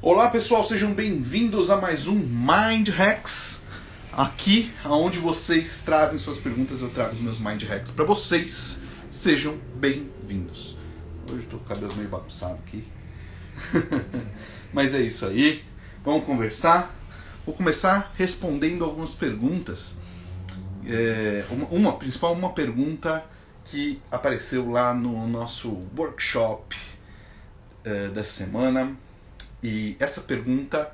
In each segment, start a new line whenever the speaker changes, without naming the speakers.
Olá pessoal, sejam bem-vindos a mais um Mind Hacks. Aqui, onde vocês trazem suas perguntas, eu trago os meus Mind Hacks para vocês. Sejam bem-vindos. Hoje eu tô com o cabelo meio bagunçado aqui. Mas é isso aí. Vamos conversar. Vou começar respondendo algumas perguntas. Uma pergunta que apareceu lá no nosso workshop da semana. E essa pergunta,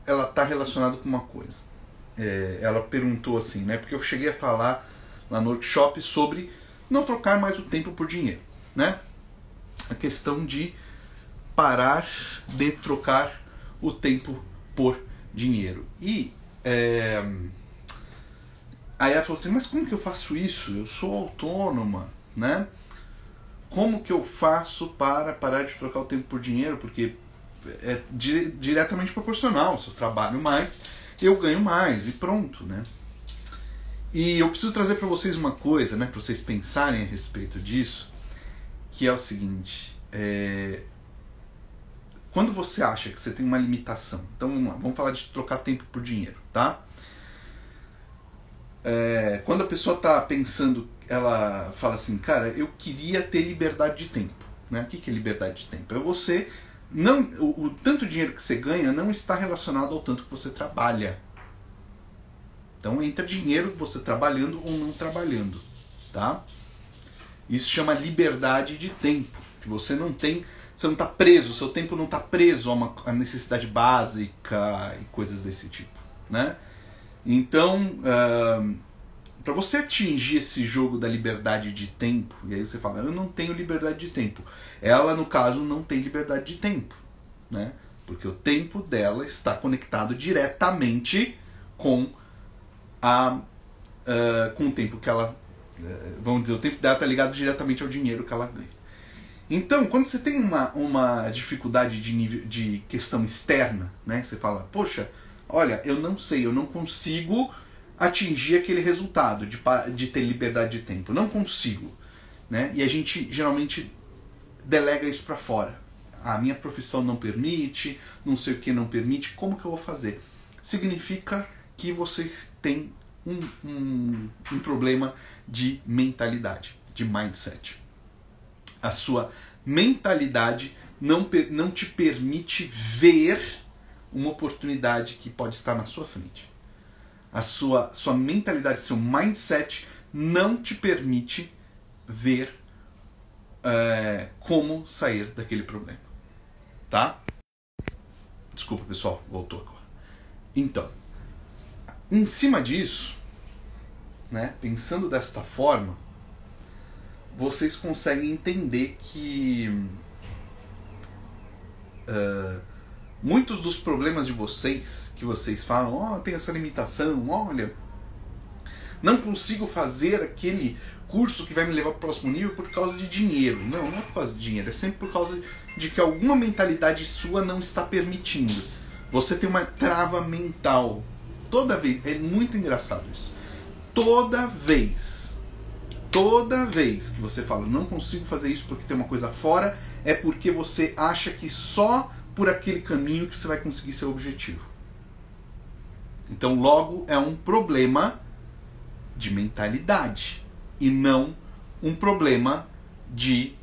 ela está relacionada com uma coisa. Ela perguntou assim, né? Porque eu cheguei a falar lá no workshop sobre não trocar mais o tempo por dinheiro, né? A questão de parar de trocar o tempo por dinheiro. E aí ela falou assim, mas como que eu faço isso? Eu sou autônoma, né? Como que eu faço para parar de trocar o tempo por dinheiro? Porque é diretamente proporcional. Se eu trabalho mais, eu ganho mais e pronto, né? E eu preciso trazer para vocês uma coisa, né, para vocês pensarem a respeito disso, que é o seguinte: quando você acha que você tem uma limitação, então vamos lá, vamos falar de trocar tempo por dinheiro, tá? Quando a pessoa está pensando, ela fala assim, cara, eu queria ter liberdade de tempo, né? O que é liberdade de tempo? É você não, o tanto dinheiro que você ganha não está relacionado ao tanto que você trabalha. Então entra dinheiro você trabalhando ou não trabalhando, tá? Isso chama liberdade de tempo, que você não está preso, seu tempo não está preso a uma necessidade básica e coisas desse tipo, né? Então, para você atingir esse jogo da liberdade de tempo, e aí você fala, eu não tenho liberdade de tempo. Ela, no caso, não tem liberdade de tempo, né? Porque o tempo dela está conectado diretamente com o tempo que ela... vamos dizer, o tempo dela está ligado diretamente ao dinheiro que ela ganha. Então, quando você tem uma dificuldade de questão externa, né? Você fala, poxa, olha, eu não sei, eu não consigo atingir aquele resultado de ter liberdade de tempo. Não consigo, né? E a gente geralmente delega isso para fora. A minha profissão não permite, não sei o que não permite, como que eu vou fazer? Significa que você tem um problema de mentalidade, de mindset. A sua mentalidade não te permite ver uma oportunidade que pode estar na sua frente. A sua mentalidade, seu mindset não te permite ver como sair daquele problema. Tá? Desculpa, pessoal, voltou agora. Então, em cima disso, né, pensando desta forma, vocês conseguem entender que muitos dos problemas de vocês, que vocês falam, tem essa limitação, olha, não consigo fazer aquele curso que vai me levar para o próximo nível por causa de dinheiro. Não é por causa de dinheiro, é sempre por causa de que alguma mentalidade sua não está permitindo. Você tem uma trava mental. Toda vez, é muito engraçado isso. Toda vez que você fala, não consigo fazer isso porque tem uma coisa fora, é porque você acha que só por aquele caminho que você vai conseguir seu objetivo. Então, logo, é um problema de mentalidade e não um problema de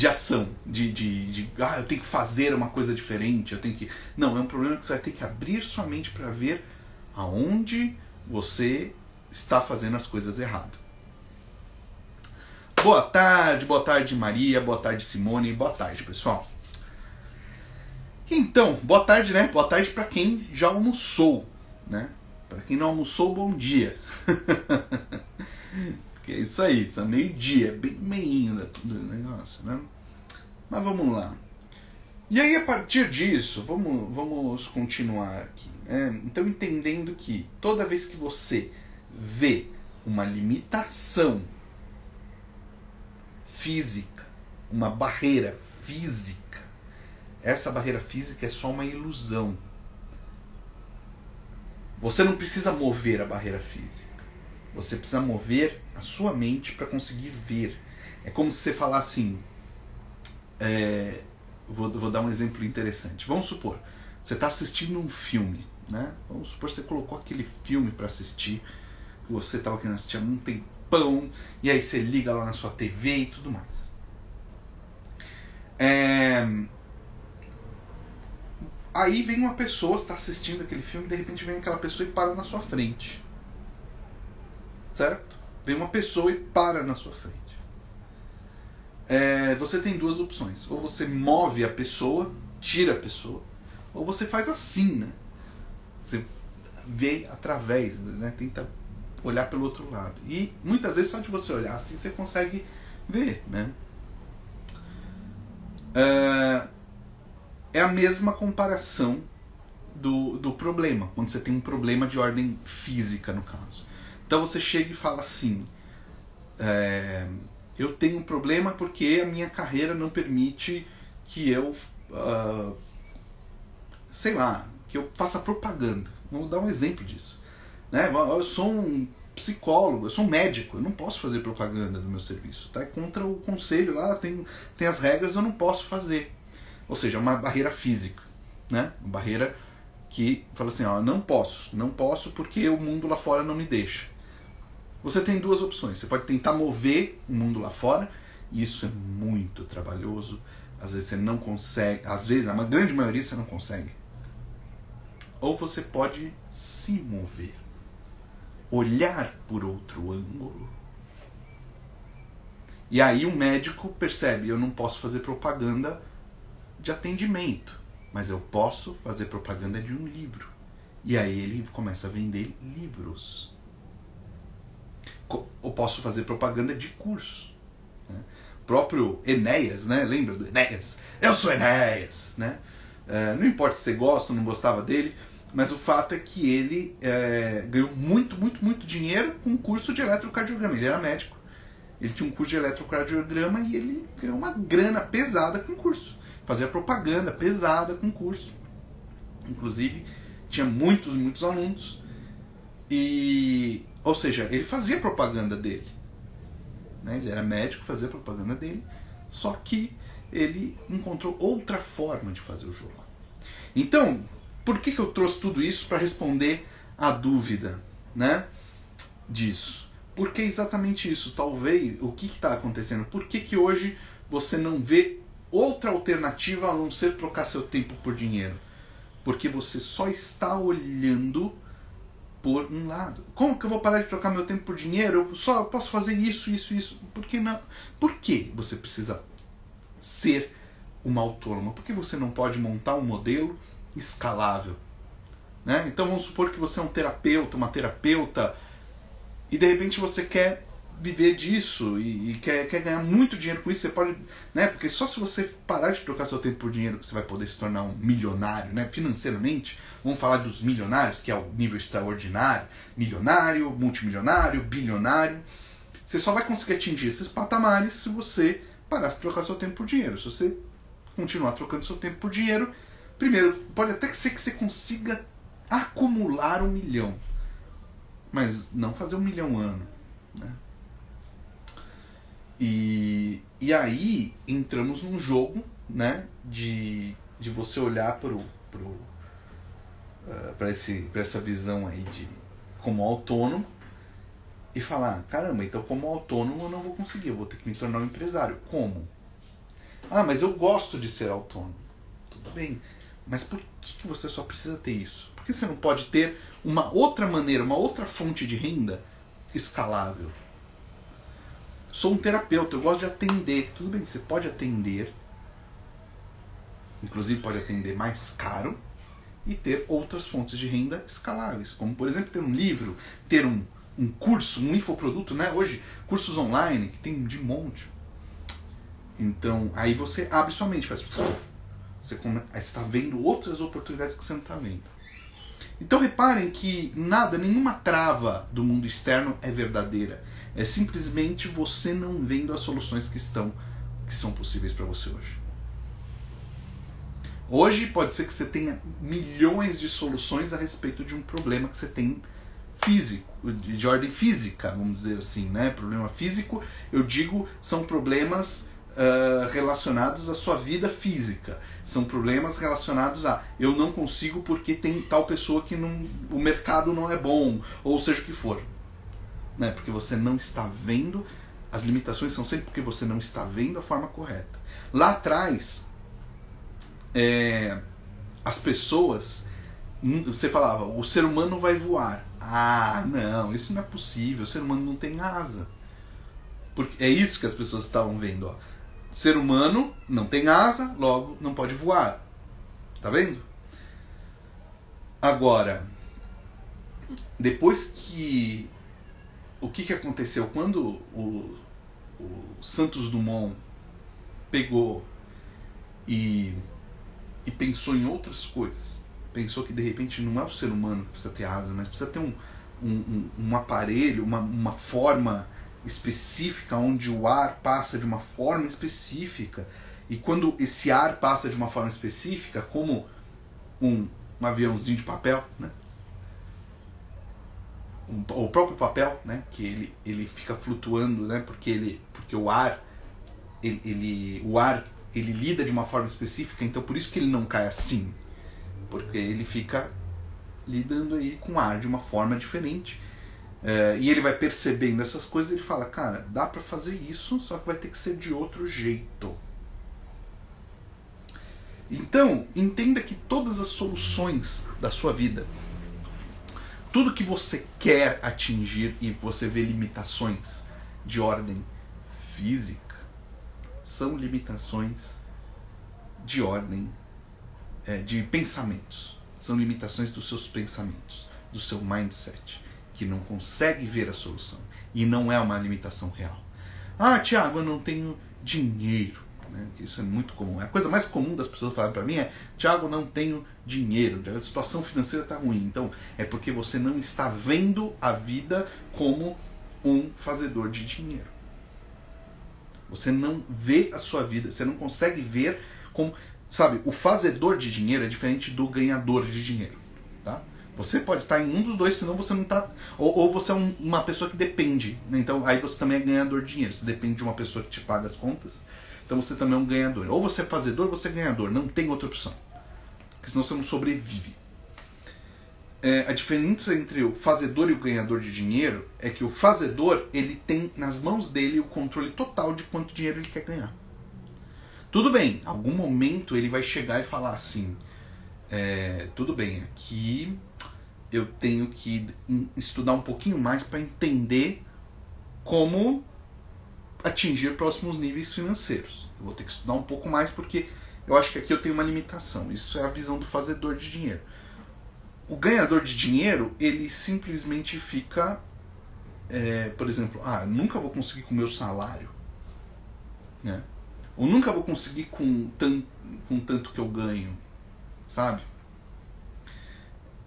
ação, eu tenho que fazer uma coisa diferente, eu tenho que... Não, é um problema que você vai ter que abrir sua mente para ver aonde você está fazendo as coisas errado. Boa tarde Maria, boa tarde Simone, boa tarde pessoal. Então, boa tarde, né? Boa tarde para quem já almoçou, né? Para quem não almoçou, bom dia. Porque é isso aí, são meio-dia, bem meinho do negócio, né? Mas vamos lá. E aí, a partir disso, vamos continuar aqui, né? Então, entendendo que toda vez que você vê uma limitação física, uma barreira física, essa barreira física é só uma ilusão. Você não precisa mover a barreira física. Você precisa mover a sua mente para conseguir ver. É como se você falasse assim, vou dar um exemplo interessante. Vamos supor, você está assistindo um filme, né? Vamos supor que você colocou aquele filme para assistir, que você estava querendo assistir há um tempão, e aí você liga lá na sua TV e tudo mais. Aí vem uma pessoa, você está assistindo aquele filme, de repente vem aquela pessoa e para na sua frente. Certo? Vem uma pessoa e para na sua frente. Você tem duas opções. Ou você move a pessoa, tira a pessoa, ou você faz assim, né? Você vê através, né? Tenta olhar pelo outro lado. E muitas vezes só de você olhar assim você consegue ver, né? É a mesma comparação do problema, quando você tem um problema de ordem física, no caso. Então você chega e fala assim, eu tenho um problema porque a minha carreira não permite que eu, sei lá, que eu faça propaganda. Vamos dar um exemplo disso. Né? Eu sou um psicólogo, eu sou um médico, eu não posso fazer propaganda do meu serviço. Tá? É contra o conselho lá, tem as regras, eu não posso fazer. Ou seja, uma barreira física. Né? Uma barreira que fala assim, não posso porque o mundo lá fora não me deixa. Você tem duas opções. Você pode tentar mover o mundo lá fora, e isso é muito trabalhoso. Às vezes você não consegue, às vezes, a grande maioria você não consegue. Ou você pode se mover, olhar por outro ângulo. E aí o médico percebe, eu não posso fazer propaganda de atendimento, mas eu posso fazer propaganda de um livro. E aí ele começa a vender livros. Eu posso fazer propaganda de curso. Né? O próprio Enéas, né? Lembra do Enéas? Eu sou Enéas! Né? Não importa se você gosta ou não gostava dele, mas o fato é que ele ganhou muito dinheiro com um curso de eletrocardiograma. Ele era médico, ele tinha um curso de eletrocardiograma e ele ganhou uma grana pesada com o curso. Fazia propaganda pesada com o curso. Inclusive, tinha muitos alunos. Ou seja, ele fazia propaganda dele. Né? Ele era médico, fazia propaganda dele. Só que ele encontrou outra forma de fazer o jogo. Então, por que eu trouxe tudo isso para responder a dúvida, né, disso? Porque é exatamente isso. Talvez, o que está acontecendo? Por que hoje você não vê outra alternativa a não ser trocar seu tempo por dinheiro? Porque você só está olhando por um lado. Como que eu vou parar de trocar meu tempo por dinheiro? Eu só posso fazer isso. Por que não? Por que você precisa ser uma autônoma? Por que você não pode montar um modelo escalável? Né? Então vamos supor que você é um terapeuta, uma terapeuta, e de repente você quer viver disso e quer ganhar muito dinheiro com isso. Você pode, né? Porque só se você parar de trocar seu tempo por dinheiro que você vai poder se tornar um milionário, né? Financeiramente. Vamos falar dos milionários, que é o nível extraordinário, milionário, multimilionário, bilionário. Você só vai conseguir atingir esses patamares se você parar de trocar seu tempo por dinheiro. Se você continuar trocando seu tempo por dinheiro, primeiro, pode até ser que você consiga acumular 1 milhão, mas não fazer 1 milhão ano, né? E aí entramos num jogo, né, de você olhar para essa visão aí de como autônomo e falar, caramba, então como autônomo eu não vou conseguir, eu vou ter que me tornar um empresário. Como? Mas eu gosto de ser autônomo. Tudo bem, mas por que você só precisa ter isso? Por que você não pode ter uma outra maneira, uma outra fonte de renda escalável? Sou um terapeuta, eu gosto de atender. Tudo bem, você pode atender, inclusive pode atender mais caro e ter outras fontes de renda escaláveis, como por exemplo ter um livro, ter um curso, um infoproduto, né? Hoje, cursos online, que tem de monte. Então, aí você abre sua mente, faz... Você está vendo outras oportunidades que você não está vendo. Então reparem que nenhuma trava do mundo externo é verdadeira. É simplesmente você não vendo as soluções que são possíveis para você hoje. Hoje pode ser que você tenha milhões de soluções a respeito de um problema que você tem físico, de ordem física, vamos dizer assim, né? Problema físico, eu digo, são problemas relacionados à sua vida física. São problemas relacionados a eu não consigo porque tem tal pessoa que não, o mercado não é bom, ou seja o que for. Né? Porque você não está vendo, as limitações são sempre porque você não está vendo a forma correta. Lá atrás, as pessoas, você falava, o ser humano vai voar. Ah, não, isso não é possível, o ser humano não tem asa. Porque é isso que as pessoas estavam vendo, ó. Ser humano não tem asa, logo não pode voar. Tá vendo? Agora, depois que... O que aconteceu? Quando o Santos Dumont pegou e pensou em outras coisas, pensou que de repente não é o ser humano que precisa ter asa, mas precisa ter um aparelho, uma forma específica onde o ar passa de uma forma específica, e quando esse ar passa de uma forma específica, como um aviãozinho de papel, né? O próprio papel, né? Que ele fica flutuando, né? Porque o ar ele lida de uma forma específica, então por isso que ele não cai assim, porque ele fica lidando aí com ar de uma forma diferente. E ele vai percebendo essas coisas e ele fala, cara, dá pra fazer isso, só que vai ter que ser de outro jeito. Então, entenda que todas as soluções da sua vida, tudo que você quer atingir e você vê limitações de ordem física, são limitações de ordem de pensamentos. São limitações dos seus pensamentos, do seu mindset, que não consegue ver a solução. E não é uma limitação real. Ah, Thiago, eu não tenho dinheiro. Né? Isso é muito comum. A coisa mais comum das pessoas falarem para mim é: Thiago, não tenho dinheiro, a situação financeira está ruim. Então, é porque você não está vendo a vida como um fazedor de dinheiro. Você não vê a sua vida, você não consegue ver como... Sabe, o fazedor de dinheiro é diferente do ganhador de dinheiro. Tá? Você pode estar em um dos dois, senão você não está... Ou você é uma pessoa que depende. Né? Então, aí você também é ganhador de dinheiro. Você depende de uma pessoa que te paga as contas. Então você também é um ganhador. Ou você é fazedor, ou você é ganhador. Não tem outra opção. Porque senão você não sobrevive. A diferença entre o fazedor e o ganhador de dinheiro é que o fazedor, ele tem nas mãos dele o controle total de quanto dinheiro ele quer ganhar. Tudo bem, em algum momento ele vai chegar e falar assim, tudo bem, aqui eu tenho que estudar um pouquinho mais para entender como atingir próximos níveis financeiros. Eu vou ter que estudar um pouco mais porque eu acho que aqui eu tenho uma limitação. Isso é a visão do fazedor de dinheiro. O ganhador de dinheiro, ele simplesmente fica, por exemplo, nunca vou conseguir com o meu salário, né? Ou nunca vou conseguir com tanto que eu ganho, sabe?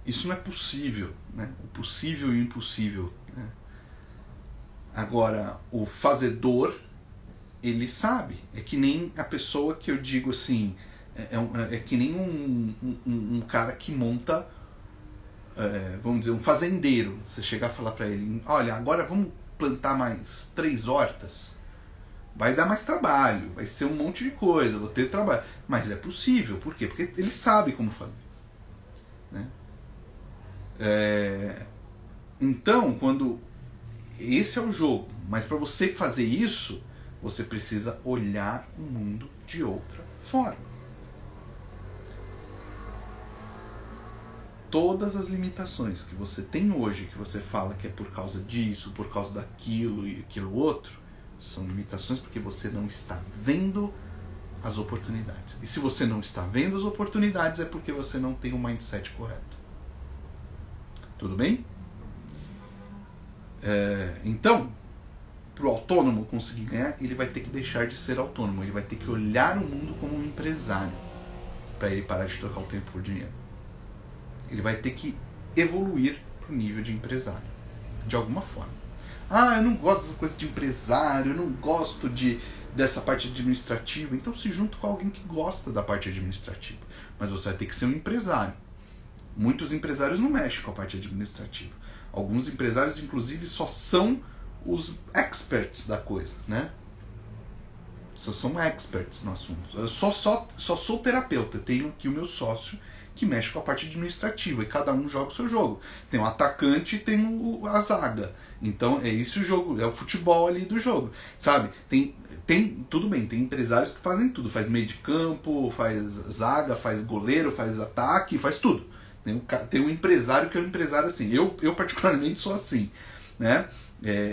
Isso não é possível, né? O possível e o impossível, né? Agora, o fazedor, ele sabe. É que nem a pessoa que eu digo assim, é que nem um cara que monta, vamos dizer, um fazendeiro. Você chegar a falar para ele, olha, agora vamos plantar mais 3 hortas. Vai dar mais trabalho, vai ser um monte de coisa, vou ter trabalho. Mas é possível, por quê? Porque ele sabe como fazer. Né? Então, esse é o jogo. Mas para você fazer isso, você precisa olhar o mundo de outra forma. Todas as limitações que você tem hoje, que você fala que é por causa disso, por causa daquilo e aquilo outro, são limitações porque você não está vendo as oportunidades. E se você não está vendo as oportunidades, é porque você não tem o mindset correto. Tudo bem? Então, para o autônomo conseguir ganhar, ele vai ter que deixar de ser autônomo. Ele vai ter que olhar o mundo como um empresário para ele parar de trocar o tempo por dinheiro. Ele vai ter que evoluir para o nível de empresário, de alguma forma. Eu não gosto dessa coisa de empresário, eu não gosto dessa parte administrativa. Então se junta com alguém que gosta da parte administrativa. Mas você vai ter que ser um empresário. Muitos empresários não mexem com a parte administrativa. Alguns empresários, inclusive, só são os experts da coisa, né? são experts no assunto. Eu só sou terapeuta, eu tenho aqui o meu sócio que mexe com a parte administrativa, e cada um joga o seu jogo. Tem o atacante e tem a zaga. Então é esse o jogo, é o futebol ali do jogo, sabe? Tudo bem, tem empresários que fazem tudo, faz meio de campo, faz zaga, faz goleiro, faz ataque, faz tudo. Tem um empresário que é um empresário assim. Eu particularmente sou assim, né?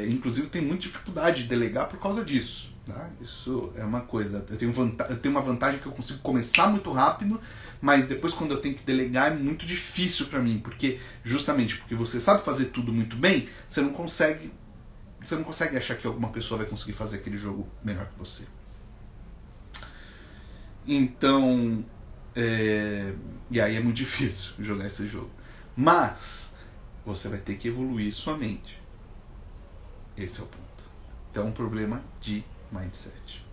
Inclusive tenho muita dificuldade de delegar por causa disso. Tá? Isso é uma coisa. Eu tenho uma vantagem que eu consigo começar muito rápido, mas depois quando eu tenho que delegar é muito difícil para mim, justamente porque você sabe fazer tudo muito bem, você não consegue achar que alguma pessoa vai conseguir fazer aquele jogo melhor que você. Então, e aí é muito difícil jogar esse jogo. Mas você vai ter que evoluir sua mente. Esse é o ponto. Então é um problema de mindset.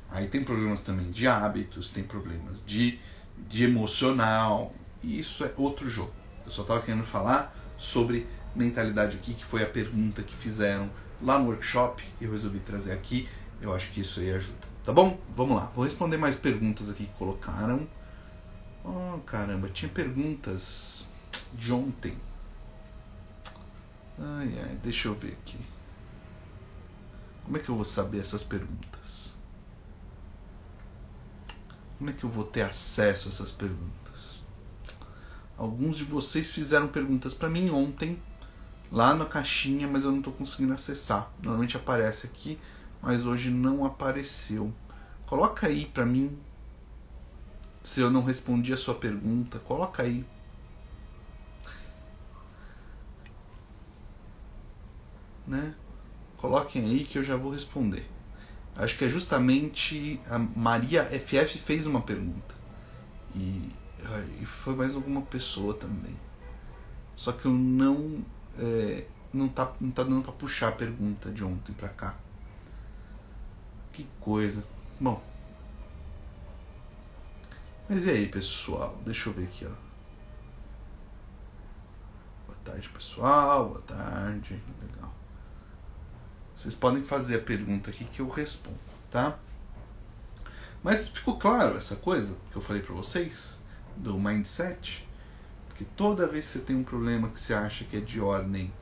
Aí tem problemas também de hábitos, tem problemas de emocional, e isso é outro jogo. Eu só estava querendo falar sobre mentalidade aqui, que foi a pergunta que fizeram lá no workshop, e eu resolvi trazer aqui. Eu acho que isso aí ajuda. Tá bom? Vamos lá. Vou responder mais perguntas aqui que colocaram. Oh, caramba, tinha perguntas de ontem. Ai, deixa eu ver aqui. Como é que eu vou saber essas perguntas? Como é que eu vou ter acesso a essas perguntas? Alguns de vocês fizeram perguntas para mim ontem, lá na caixinha, mas eu não estou conseguindo acessar. Normalmente aparece aqui, mas hoje não apareceu. Coloca aí para mim, se eu não respondi a sua pergunta, coloca aí. Né? Coloquem aí que eu já vou responder. Acho que é justamente a Maria FF fez uma pergunta. E foi mais alguma pessoa também. Só que eu não tá dando pra puxar a pergunta de ontem pra cá. Que coisa. Bom. Mas e aí, pessoal? Deixa eu ver aqui, ó. Boa tarde, pessoal. Boa tarde. Legal. Vocês podem fazer a pergunta aqui que eu respondo, tá? Mas ficou claro essa coisa que eu falei pra vocês? Do mindset? Porque toda vez que você tem um problema que você acha que é de ordem,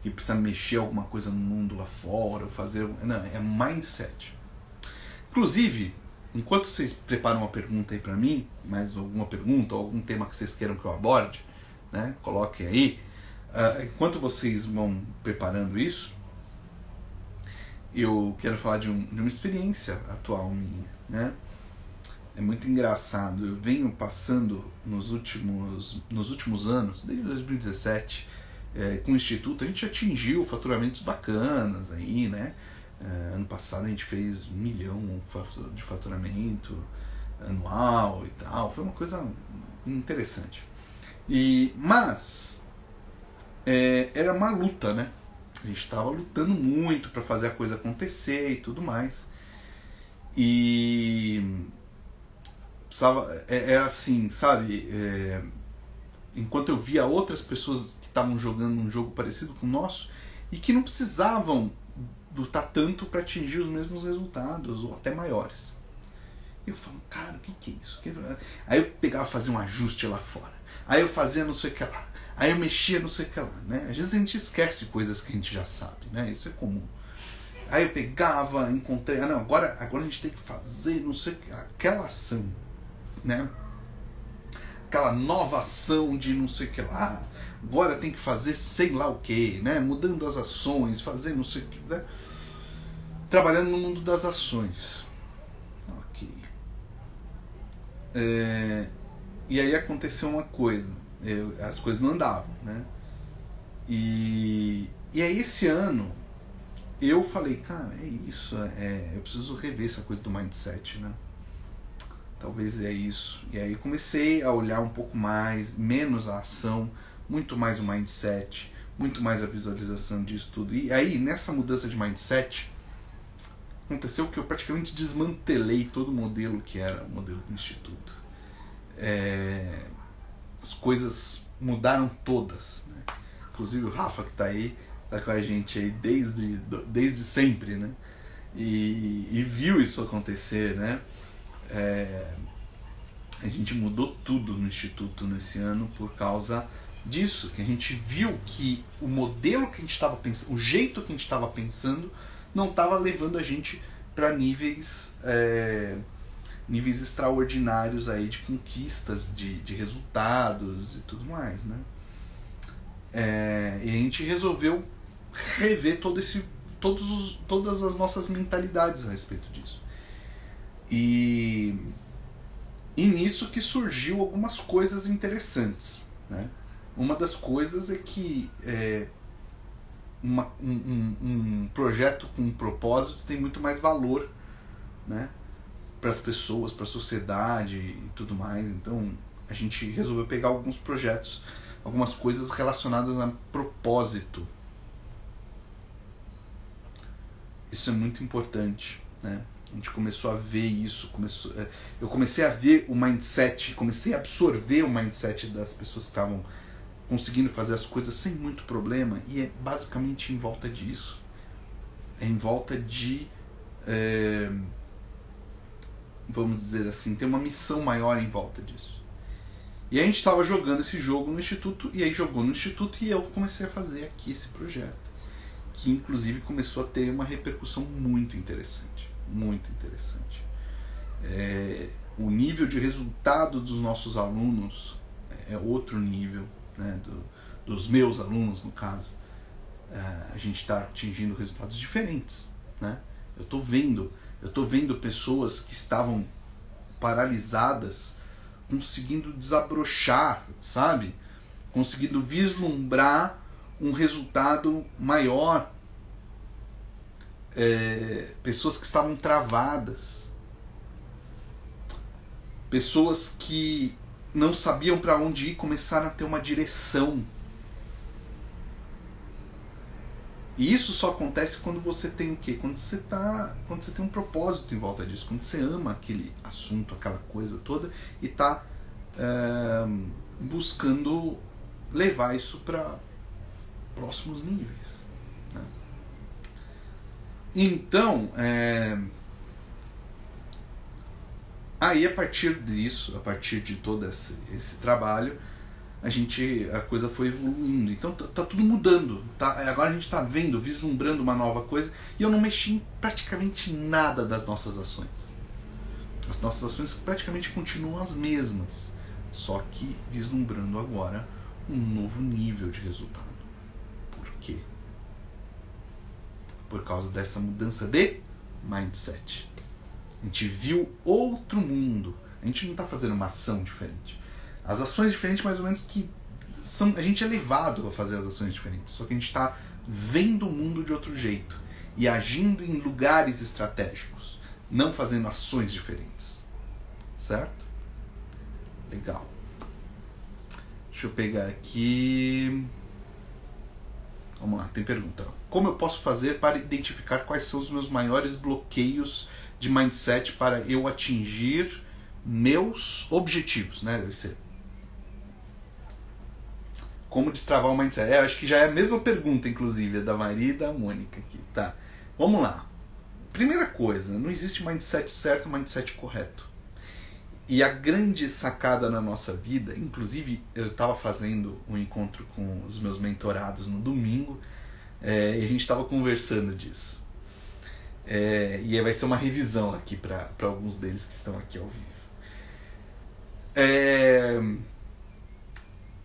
que precisa mexer alguma coisa no mundo lá fora, fazer... Não, é mindset. Inclusive, enquanto vocês preparam uma pergunta aí pra mim, mais alguma pergunta, ou algum tema que vocês queiram que eu aborde, né? Coloquem aí. Enquanto vocês vão preparando isso, eu quero falar de uma experiência atual minha, né? É muito engraçado. Eu venho passando nos últimos anos, desde 2017, com o Instituto, a gente atingiu faturamentos bacanas aí, né? Ano passado a gente fez 1 milhão de faturamento anual e tal. Foi uma coisa interessante. Mas era uma luta, né? A gente estava lutando muito para fazer a coisa acontecer e tudo mais. E precisava, assim, sabe? Enquanto eu via outras pessoas que estavam jogando um jogo parecido com o nosso e que não precisavam lutar tanto para atingir os mesmos resultados ou até maiores. Eu falo, cara, o que é isso? Aí eu pegava, fazia um ajuste lá fora. Aí eu fazia não sei o que lá. Aí eu mexia não sei o que lá, né? Às vezes a gente esquece coisas que a gente já sabe, né? Isso é comum. Aí eu pegava, encontrei, não, agora a gente tem que fazer não sei o que, aquela ação, né? Aquela nova ação de não sei o que lá. Agora tem que fazer sei lá o que, né? Mudando as ações, fazer não sei o que, né? Trabalhando no mundo das ações. Ok. E aí aconteceu uma coisa. As coisas não andavam, né? E aí esse ano eu falei, cara, é isso, eu preciso rever essa coisa do mindset, né? Talvez é isso. E aí comecei a olhar um pouco mais, menos a ação, muito mais o mindset, muito mais a visualização disso tudo. E aí, nessa mudança de mindset, aconteceu que eu praticamente desmantelei todo o modelo que era o modelo do Instituto. As coisas mudaram todas, né? Inclusive o Rafa que tá aí, tá com a gente aí desde sempre, né? e viu isso acontecer, né? A gente mudou tudo no Instituto nesse ano por causa disso, que a gente viu que o modelo que a gente estava pensando, o jeito que a gente estava pensando, não estava levando a gente para níveis extraordinários aí de conquistas, de resultados e tudo mais, né? E a gente resolveu rever todas as nossas mentalidades a respeito disso. E nisso que surgiu algumas coisas interessantes, né? Uma das coisas é que um projeto com um propósito tem muito mais valor, né, para as pessoas, para a sociedade e tudo mais. Então a gente resolveu pegar alguns projetos, algumas coisas relacionadas a propósito. Isso é muito importante, né? A gente começou a ver isso, eu comecei a ver o mindset, comecei a absorver o mindset das pessoas que estavam conseguindo fazer as coisas sem muito problema, e é basicamente em volta disso. É em volta de, vamos dizer assim, ter uma missão maior em volta disso. E a gente estava jogando esse jogo no Instituto, e aí jogou no Instituto, e eu comecei a fazer aqui esse projeto, que inclusive começou a ter uma repercussão muito interessante. Muito interessante. O nível de resultado dos nossos alunos é outro nível, né, dos meus alunos, no caso. A gente está atingindo resultados diferentes, né? Eu estou vendo pessoas que estavam paralisadas conseguindo desabrochar, sabe? Conseguindo vislumbrar um resultado maior. Pessoas que estavam travadas, pessoas que não sabiam para onde ir, começaram a ter uma direção. E isso só acontece quando você tem o quê? Quando você tem um propósito em volta disso, quando você ama aquele assunto, aquela coisa toda, e está buscando levar isso para próximos níveis, né? Então, aí a partir disso, a partir de todo esse trabalho, a coisa foi evoluindo. Então tá tudo mudando, tá? Agora a gente está vendo, vislumbrando uma nova coisa, e eu não mexi em praticamente nada das nossas ações. As nossas ações praticamente continuam as mesmas, só que vislumbrando agora um novo nível de resultado. Por quê? Por causa dessa mudança de mindset. A gente viu outro mundo. A gente não está fazendo uma ação diferente. As ações diferentes, mais ou menos, que a gente é levado a fazer as ações diferentes. Só que a gente está vendo o mundo de outro jeito e agindo em lugares estratégicos, não fazendo ações diferentes. Certo? Legal. Deixa eu pegar aqui. Vamos lá, tem pergunta. Como eu posso fazer para identificar quais são os meus maiores bloqueios de mindset para eu atingir meus objetivos, né? Deve ser. Como destravar o mindset? Eu acho que já é a mesma pergunta, inclusive, da Maria e da Mônica aqui. Tá. Vamos lá. Primeira coisa, não existe mindset certo, mindset correto. E a grande sacada na nossa vida, inclusive eu estava fazendo um encontro com os meus mentorados no domingo, e a gente estava conversando disso. E aí vai ser uma revisão aqui para alguns deles que estão aqui ao vivo.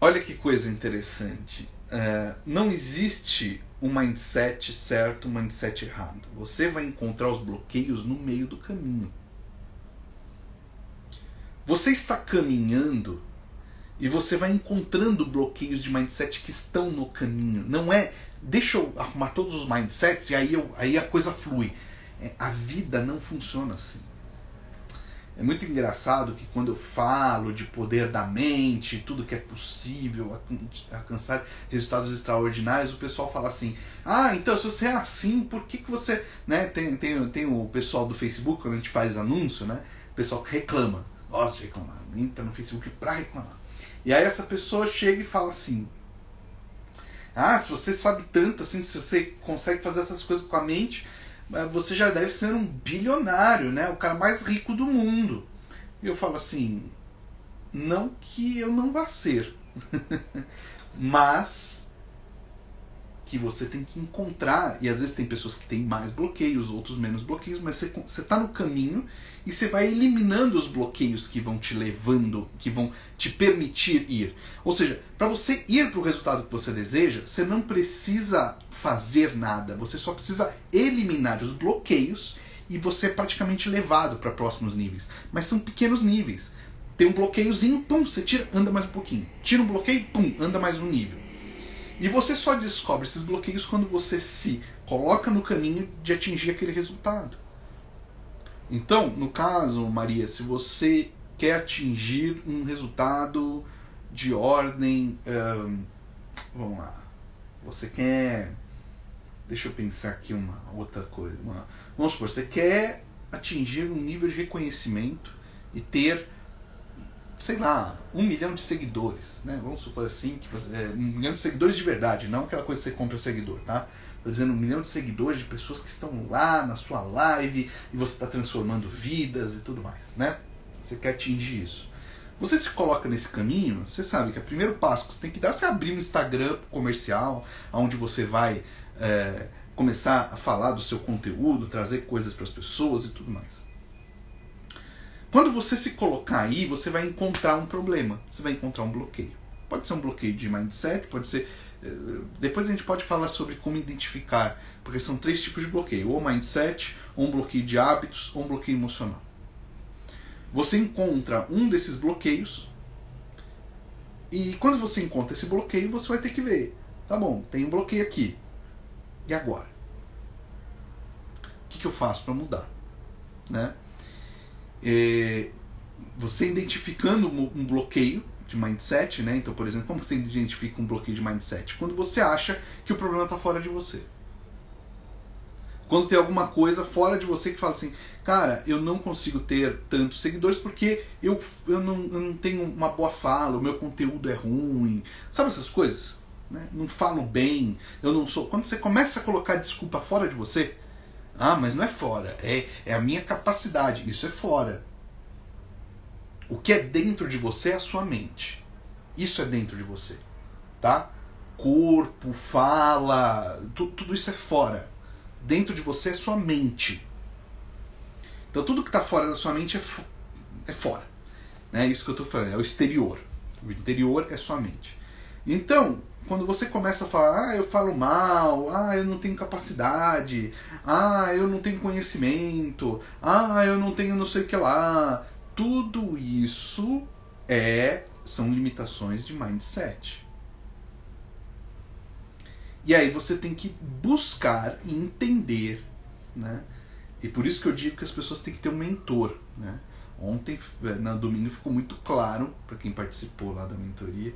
Olha que coisa interessante. Não existe um mindset certo, um mindset errado. Você vai encontrar os bloqueios no meio do caminho. Você está caminhando e você vai encontrando bloqueios de mindset que estão no caminho. Não é, deixa eu arrumar todos os mindsets e aí a coisa flui. A vida não funciona assim. É muito engraçado que quando eu falo de poder da mente, tudo que é possível, alcançar resultados extraordinários, o pessoal fala assim, então se você é assim, por que você... Né? Tem o pessoal do Facebook, quando a gente faz anúncio, né? O pessoal que reclama. Gosta de reclamar, entra no Facebook pra reclamar. E aí essa pessoa chega e fala assim, se você sabe tanto, assim, se você consegue fazer essas coisas com a mente, você já deve ser um bilionário, né? O cara mais rico do mundo. E eu falo assim, não que eu não vá ser, mas que você tem que encontrar, e às vezes tem pessoas que têm mais bloqueios, outros menos bloqueios, mas você está no caminho e você vai eliminando os bloqueios que vão te levando, que vão te permitir ir. Ou seja, para você ir para o resultado que você deseja, você não precisa fazer nada, você só precisa eliminar os bloqueios e você é praticamente levado para próximos níveis. Mas são pequenos níveis. Tem um bloqueiozinho, pum, você tira, anda mais um pouquinho. Tira um bloqueio, pum, anda mais um nível. E você só descobre esses bloqueios quando você se coloca no caminho de atingir aquele resultado. Então, no caso, Maria, se você quer atingir um resultado de ordem... vamos lá. Você quer... Deixa eu pensar aqui uma outra coisa. Vamos supor, você quer atingir um nível de reconhecimento e ter, sei lá, 1 milhão de seguidores, né? Vamos supor assim, que você, 1 milhão de seguidores de verdade, não aquela coisa que você compra seguidor, tá? Estou dizendo 1 milhão de seguidores, de pessoas que estão lá na sua live e você está transformando vidas e tudo mais, né? Você quer atingir isso. Você se coloca nesse caminho, você sabe que o primeiro passo que você tem que dar é abrir um Instagram comercial, onde você vai começar a falar do seu conteúdo, trazer coisas para as pessoas e tudo mais. Quando você se colocar aí, você vai encontrar um problema, você vai encontrar um bloqueio. Pode ser um bloqueio de mindset, pode ser... Depois a gente pode falar sobre como identificar, porque são 3 tipos de bloqueio, ou mindset, ou um bloqueio de hábitos, ou um bloqueio emocional. Você encontra um desses bloqueios, e quando você encontra esse bloqueio, você vai ter que ver, tá bom, tem um bloqueio aqui, e agora? O que eu faço para mudar? Né? Você identificando um bloqueio de mindset, né? Então, por exemplo, como você identifica um bloqueio de mindset? Quando você acha que o problema está fora de você. Quando tem alguma coisa fora de você que fala assim, cara, eu não consigo ter tantos seguidores porque eu não tenho uma boa fala, o meu conteúdo é ruim. Sabe essas coisas? Né? Não falo bem, eu não sou... Quando você começa a colocar desculpa fora de você, mas não é fora, é a minha capacidade, isso é fora. O que é dentro de você é a sua mente. Isso é dentro de você, tá? Corpo, fala, tudo isso é fora. Dentro de você é sua mente. Então tudo que está fora da sua mente é fora. É isso que eu estou falando, é o exterior. O interior é sua mente. Então, quando você começa a falar, eu falo mal, eu não tenho capacidade, eu não tenho conhecimento, eu não tenho não sei o que lá, tudo isso são limitações de mindset. E aí você tem que buscar e entender, né? E por isso que eu digo que as pessoas têm que ter um mentor, né? Ontem, no domingo, ficou muito claro, para quem participou lá da mentoria,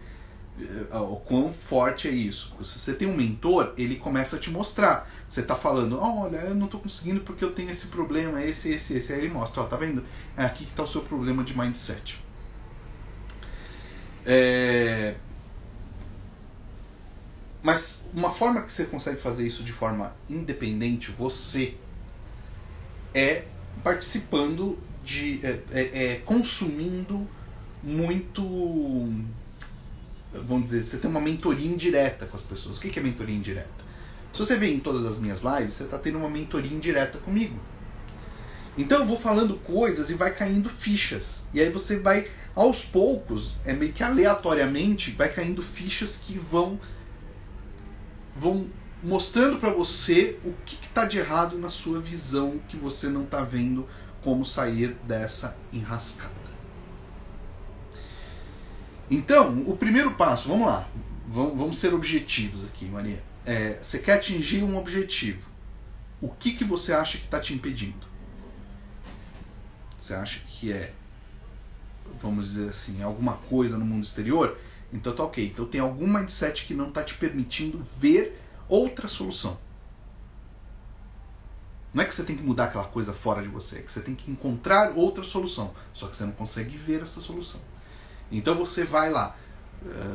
o quão forte é isso. Se você tem um mentor, ele começa a te mostrar. Você está falando, olha, eu não estou conseguindo porque eu tenho esse problema, esse. Aí ele mostra, tá vendo? É aqui que está o seu problema de mindset. Mas uma forma que você consegue fazer isso de forma independente, você, é participando consumindo muito, vamos dizer, você tem uma mentoria indireta com as pessoas. O que é mentoria indireta? Se você vê em todas as minhas lives, você está tendo uma mentoria indireta comigo. Então eu vou falando coisas e vai caindo fichas. E aí você vai, aos poucos, meio que aleatoriamente, vai caindo fichas que vão mostrando para você o que está de errado na sua visão, que você não está vendo como sair dessa enrascada. Então, o primeiro passo, vamos lá, vamos ser objetivos aqui, Maria. Você quer atingir um objetivo. O que você acha que está te impedindo? Você acha que vamos dizer assim, alguma coisa no mundo exterior? Então tá ok. Então tem algum mindset que não está te permitindo ver outra solução. Não é que você tem que mudar aquela coisa fora de você, é que você tem que encontrar outra solução. Só que você não consegue ver essa solução. Então você vai lá,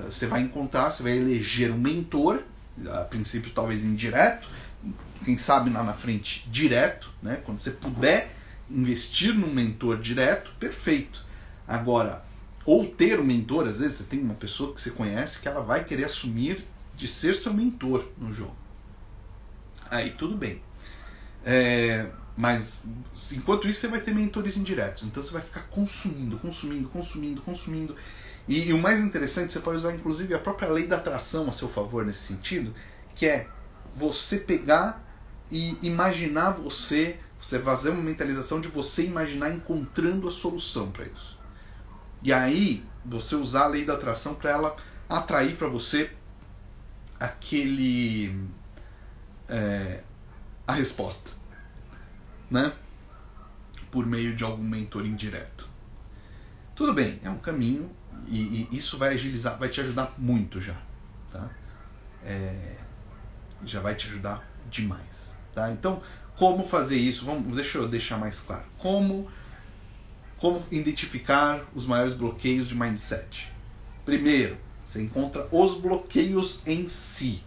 você vai encontrar, você vai eleger um mentor, a princípio talvez indireto, quem sabe lá na frente, direto, né? Quando você puder investir num mentor direto, perfeito. Agora, ou ter um mentor, às vezes você tem uma pessoa que você conhece que ela vai querer assumir de ser seu mentor no jogo. Aí tudo bem. Mas enquanto isso você vai ter mentores indiretos. Então você vai ficar consumindo. E o mais interessante, você pode usar inclusive a própria lei da atração a seu favor nesse sentido, que é você pegar e imaginar você fazer uma mentalização de você imaginar encontrando a solução para isso. E aí você usar a lei da atração para ela atrair para você a resposta, né? Por meio de algum mentor indireto. Tudo bem, é um caminho e isso vai agilizar, vai te ajudar muito já, tá? Já vai te ajudar demais, tá? Então, como fazer isso? Deixa eu deixar mais claro. Como identificar os maiores bloqueios de mindset? Primeiro, você encontra os bloqueios em si.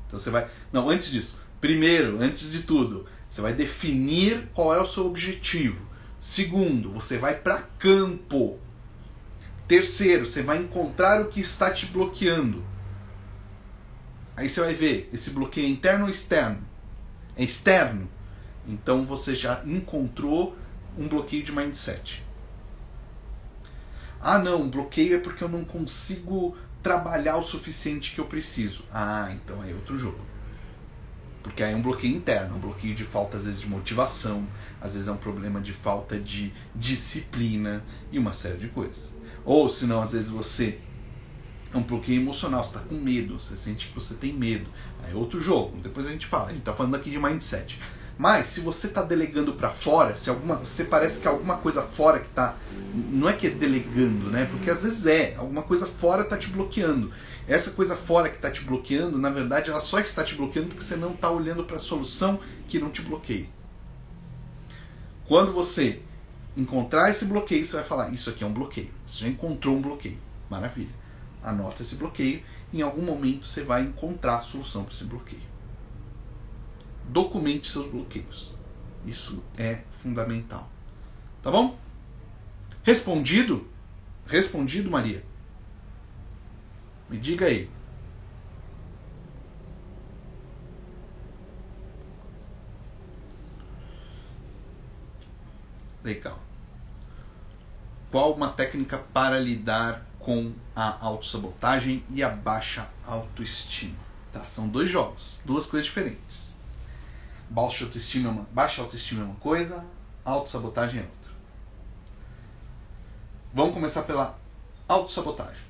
Então você vai... Não, antes disso. Primeiro, antes de tudo, você vai definir qual é o seu objetivo. Segundo, você vai para campo. Terceiro, você vai encontrar o que está te bloqueando. Aí você vai ver, esse bloqueio é interno ou externo? É externo. Então você já encontrou um bloqueio de mindset. Ah não, bloqueio é porque eu não consigo trabalhar o suficiente que eu preciso. Ah, então é outro jogo. Porque aí é um bloqueio interno, um bloqueio de falta às vezes de motivação, às vezes é um problema de falta de disciplina e uma série de coisas. Ou senão às vezes você é um bloqueio emocional, você está com medo, você sente que você tem medo. Aí é outro jogo, depois a gente fala, a gente está falando aqui de mindset. Mas se você está delegando para fora, se parece que alguma coisa fora que está... Não é que é delegando, né? Porque às vezes alguma coisa fora está te bloqueando. Essa coisa fora que está te bloqueando, na verdade, ela só está te bloqueando porque você não está olhando para a solução que não te bloqueia. Quando você encontrar esse bloqueio, você vai falar, isso aqui é um bloqueio. Você já encontrou um bloqueio. Maravilha. Anota esse bloqueio. Em algum momento você vai encontrar a solução para esse bloqueio. Documente seus bloqueios. Isso é fundamental. Tá bom? Respondido? Respondido, Maria? Me diga aí. Legal. Qual uma técnica para lidar com a autossabotagem e a baixa autoestima? Tá, são dois jogos, duas coisas diferentes. Baixa autoestima é uma coisa, autossabotagem é outra. Vamos começar pela autossabotagem.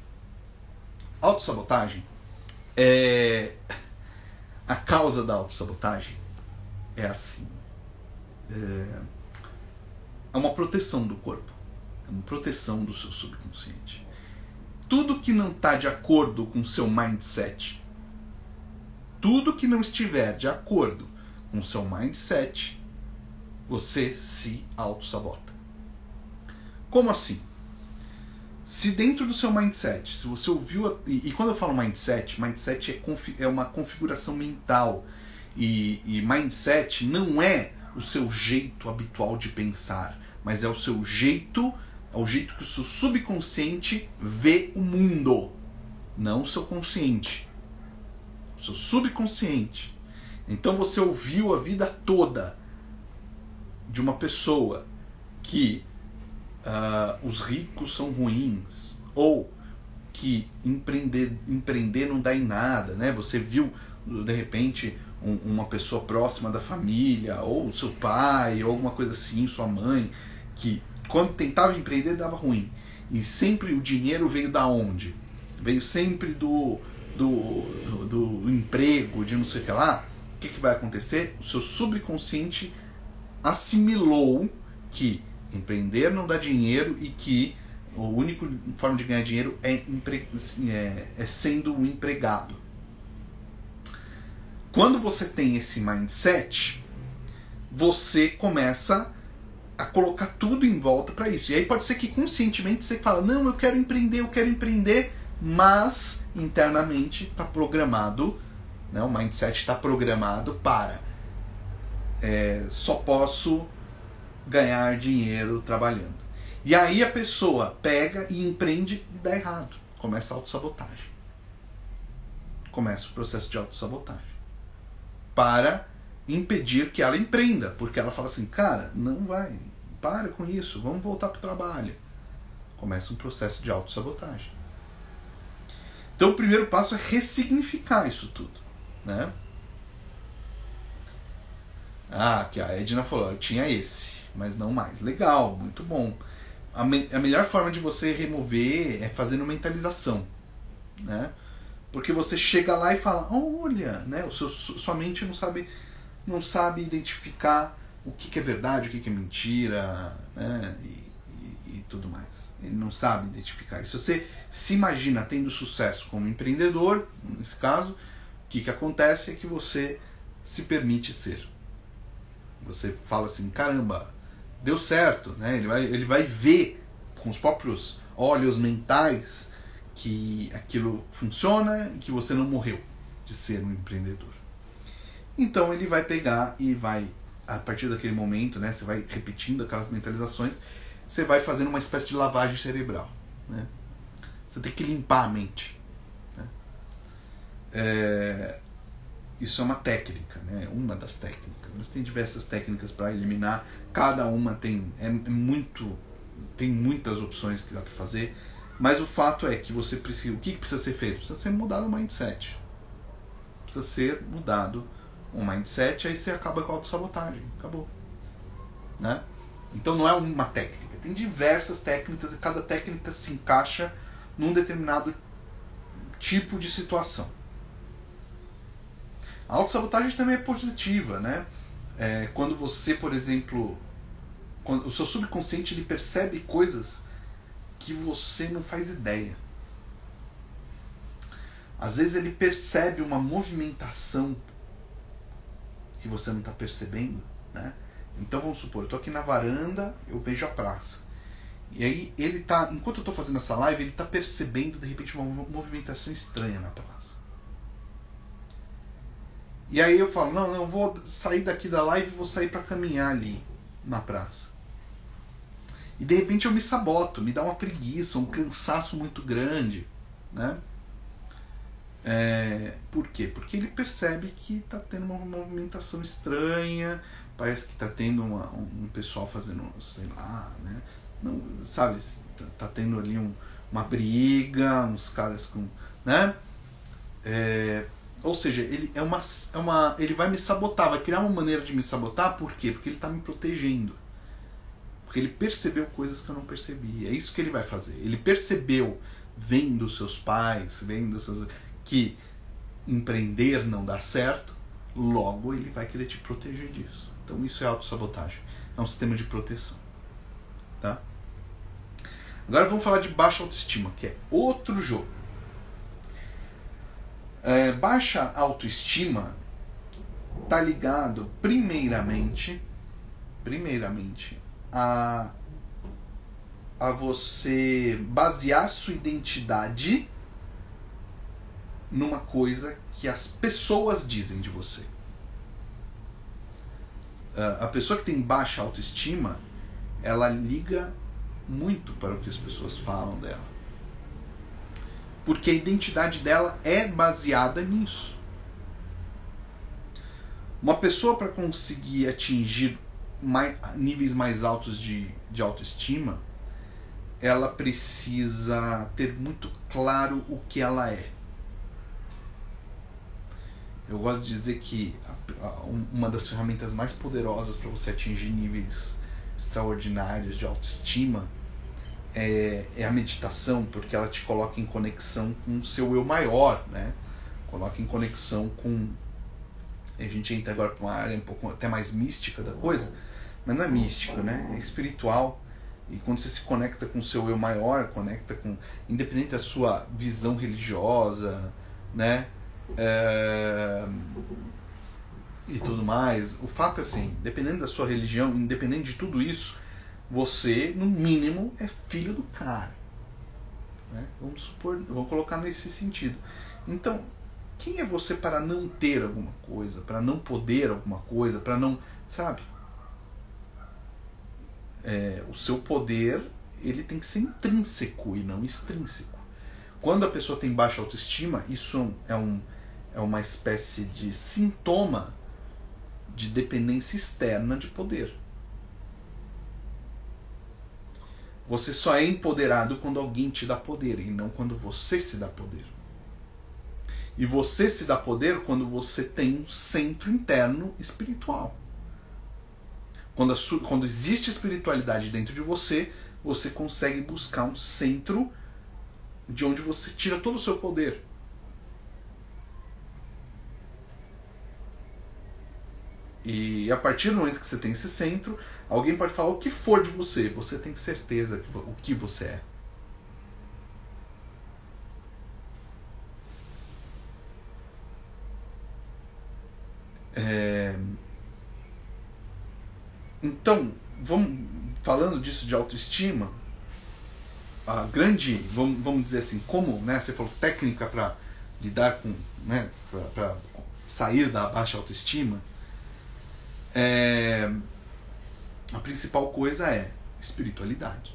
Autossabotagem é... A causa da autossabotagem é assim. É uma proteção do corpo. É uma proteção do seu subconsciente. Tudo que não está de acordo com o seu mindset, tudo que não estiver de acordo com o seu mindset, você se autossabota. Como assim? Se dentro do seu mindset, se você ouviu... E quando eu falo mindset é uma configuração mental. E mindset não é o seu jeito habitual de pensar, mas é o seu jeito, é o jeito que o seu subconsciente vê o mundo, não o seu consciente. O seu subconsciente. Então você ouviu a vida toda de uma pessoa que os ricos são ruins, ou que empreender não dá em nada, né? Você viu de repente uma pessoa próxima da família, ou seu pai, ou alguma coisa assim, sua mãe, que quando tentava empreender dava ruim. E sempre o dinheiro veio da onde? Veio sempre do emprego, de não sei o que lá. O que vai acontecer? O seu subconsciente assimilou que empreender não dá dinheiro e que a única forma de ganhar dinheiro é sendo um empregado. Quando você tem esse mindset, você começa a colocar tudo em volta para isso. E aí pode ser que conscientemente você fala, não, eu quero empreender, mas internamente está programado né? O mindset está programado para só posso ganhar dinheiro trabalhando. E aí a pessoa pega e empreende e dá errado. Começa a autossabotagem. Começa o processo de autossabotagem. Para impedir que ela empreenda. Porque ela fala assim, cara, não vai. Para com isso, vamos voltar para o trabalho. Começa um processo de autossabotagem. Então o primeiro passo é ressignificar isso tudo, né? Que a Edna falou, eu tinha esse, mas não mais. Legal, muito bom. A melhor forma de você remover é fazendo mentalização, né? Porque você chega lá e fala, olha, né? Sua mente não sabe identificar o que é verdade, o que é mentira, né? E tudo mais. Ele não sabe identificar. E se você se imagina tendo sucesso como empreendedor, nesse caso, o que acontece é que você se permite ser. Você fala assim, caramba, deu certo, né? Ele vai ver com os próprios olhos mentais que aquilo funciona e que você não morreu de ser um empreendedor. Então ele vai pegar e vai, a partir daquele momento, né? Você vai repetindo aquelas mentalizações, você vai fazendo uma espécie de lavagem cerebral, né? Você tem que limpar a mente, né? Isso é uma técnica, né? Uma das técnicas. Mas tem diversas técnicas para eliminar. Cada uma tem muitas opções que dá para fazer. Mas o fato é que você precisa. O que precisa ser feito? Precisa ser mudado o mindset. Precisa ser mudado o mindset. Aí você acaba com a autossabotagem. Acabou, né? Então não é uma técnica. Tem diversas técnicas e cada técnica se encaixa num determinado tipo de situação. A autossabotagem também é positiva, né? Quando você, por exemplo, o seu subconsciente ele percebe coisas que você não faz ideia. Às vezes ele percebe uma movimentação que você não está percebendo, né? Então vamos supor, eu estou aqui na varanda, eu vejo a praça. E aí ele tá, enquanto eu estou fazendo essa live, ele está percebendo de repente uma movimentação estranha na praça. E aí eu falo, não, eu vou sair daqui da live e vou sair para caminhar ali na praça. E de repente eu me saboto, me dá uma preguiça, um cansaço muito grande, né? Por quê? Porque ele percebe que está tendo uma movimentação estranha, parece que está tendo um pessoal fazendo, sei lá, né? Não, sabe, tá tendo ali uma briga, uns caras com, né? Ou seja, ele vai me sabotar, vai criar uma maneira de me sabotar, por quê? Porque ele está me protegendo. Porque ele percebeu coisas que eu não percebi. É isso que ele vai fazer. Ele percebeu, vendo seus pais, que empreender não dá certo, logo ele vai querer te proteger disso. Então isso é autossabotagem. É um sistema de proteção. Tá? Agora vamos falar de baixa autoestima, que é outro jogo. Baixa autoestima está ligado primeiramente a você basear sua identidade numa coisa que as pessoas dizem de você. A pessoa que tem baixa autoestima, ela liga muito para o que as pessoas falam dela. Porque a identidade dela é baseada nisso. Uma pessoa, para conseguir atingir níveis mais altos de autoestima, ela precisa ter muito claro o que ela é. Eu gosto de dizer que uma das ferramentas mais poderosas para você atingir níveis extraordinários de autoestima é a meditação, porque ela te coloca em conexão com o seu eu maior, né? Coloca em conexão com... A gente entra agora para uma área um pouco até mais mística da coisa, mas não é mística, né? É espiritual. E quando você se conecta com o seu eu maior, conecta com... Independente da sua visão religiosa, né? E tudo mais. O fato é assim, dependendo da sua religião, independente de tudo isso, você, no mínimo, é filho do cara, né? Vamos supor, vou colocar nesse sentido. Então, Quem é você para não ter alguma coisa, para não poder alguma coisa, para não... Sabe? O seu poder, ele tem que ser intrínseco e não extrínseco. Quando a pessoa tem baixa autoestima, isso é uma espécie de sintoma de dependência externa de poder. Você só é empoderado quando alguém te dá poder, e não quando você se dá poder. E você se dá poder quando você tem um centro interno espiritual. Quando existe espiritualidade dentro de você, você consegue buscar um centro de onde você tira todo o seu poder. E a partir do momento que você tem esse centro, alguém pode falar o que for de você, você tem certeza o que você é. Então, falando disso de autoestima, a grande, vamos dizer assim, como, né, você falou técnica para lidar com, né, para sair da baixa autoestima, a principal coisa é espiritualidade.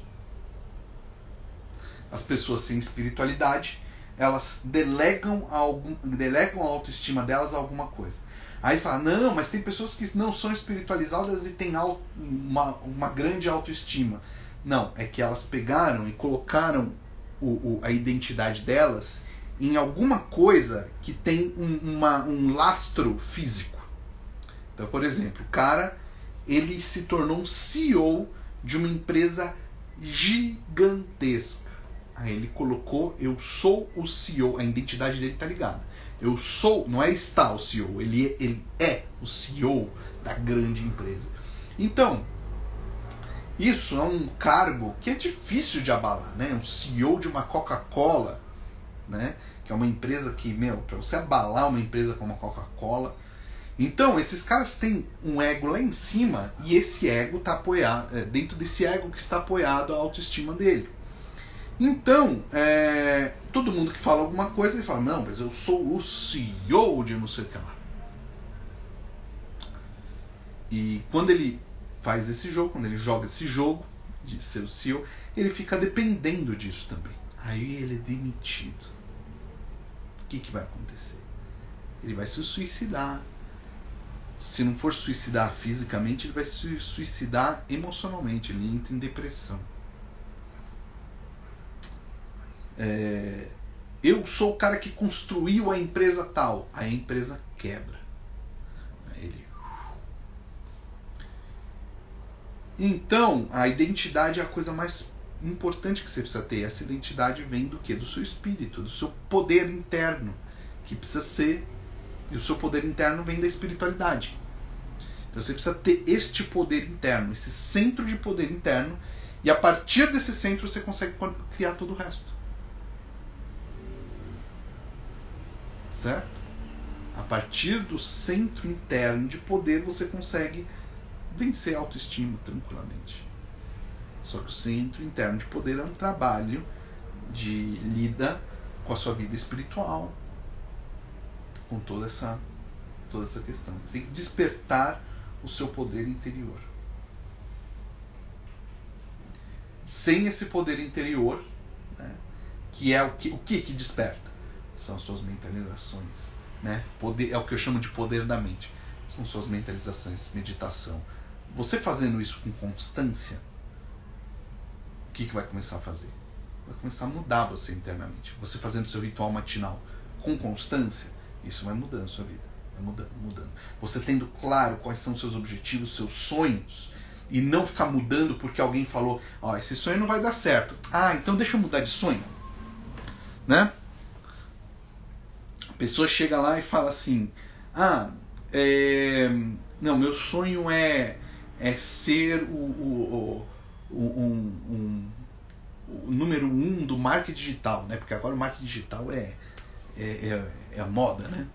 As pessoas sem espiritualidade, elas delegam a autoestima delas a alguma coisa. Aí fala, não, mas tem pessoas que não são espiritualizadas e têm uma grande autoestima. Não, é que elas pegaram e colocaram a identidade delas em alguma coisa que tem um lastro físico. Então, por exemplo, o cara, ele se tornou um CEO de uma empresa gigantesca. Aí ele colocou, eu sou o CEO, a identidade dele tá ligada. Eu sou, não é está o CEO, ele é o CEO da grande empresa. Então, isso é um cargo que é difícil de abalar, né? Um CEO de uma Coca-Cola, né? Que é uma empresa que, para você abalar uma empresa como a Coca-Cola. Então, esses caras têm um ego lá em cima e esse ego está apoiado, dentro desse ego que está apoiado a autoestima dele. Então, todo mundo que fala alguma coisa, ele fala, não, mas eu sou o CEO de não sei o que lá. E quando ele faz esse jogo, quando ele joga esse jogo de ser o CEO, ele fica dependendo disso também. Aí ele é demitido. O que vai acontecer? Ele vai se suicidar. Se não for suicidar fisicamente, ele vai se suicidar emocionalmente. Ele entra em depressão. Eu sou o cara que construiu a empresa tal. Aí a empresa quebra. Aí ele... Então, a identidade é a coisa mais importante que você precisa ter. Essa identidade vem do quê? Do seu espírito, do seu poder interno, que precisa ser... E o seu poder interno vem da espiritualidade. Então você precisa ter este poder interno, esse centro de poder interno, e a partir desse centro você consegue criar todo o resto. Certo? A partir do centro interno de poder você consegue vencer a autoestima tranquilamente. Só que o centro interno de poder é um trabalho de lida com a sua vida espiritual, com toda essa questão. Você tem que despertar o seu poder interior. Sem esse poder interior, né, que é o que desperta? São as suas mentalizações. Né? Poder, é o que eu chamo de poder da mente. São suas mentalizações, meditação. Você fazendo isso com constância, o que vai começar a fazer? Vai começar a mudar você internamente. Você fazendo seu ritual matinal com constância, isso vai mudando a sua vida. Vai mudando. Você tendo claro quais são os seus objetivos, seus sonhos, e não ficar mudando porque alguém falou, esse sonho não vai dar certo. Então deixa eu mudar de sonho. Né? A pessoa chega lá e fala assim, não, meu sonho é ser o número 1 do marketing digital, né? Porque agora o marketing digital é a moda, né?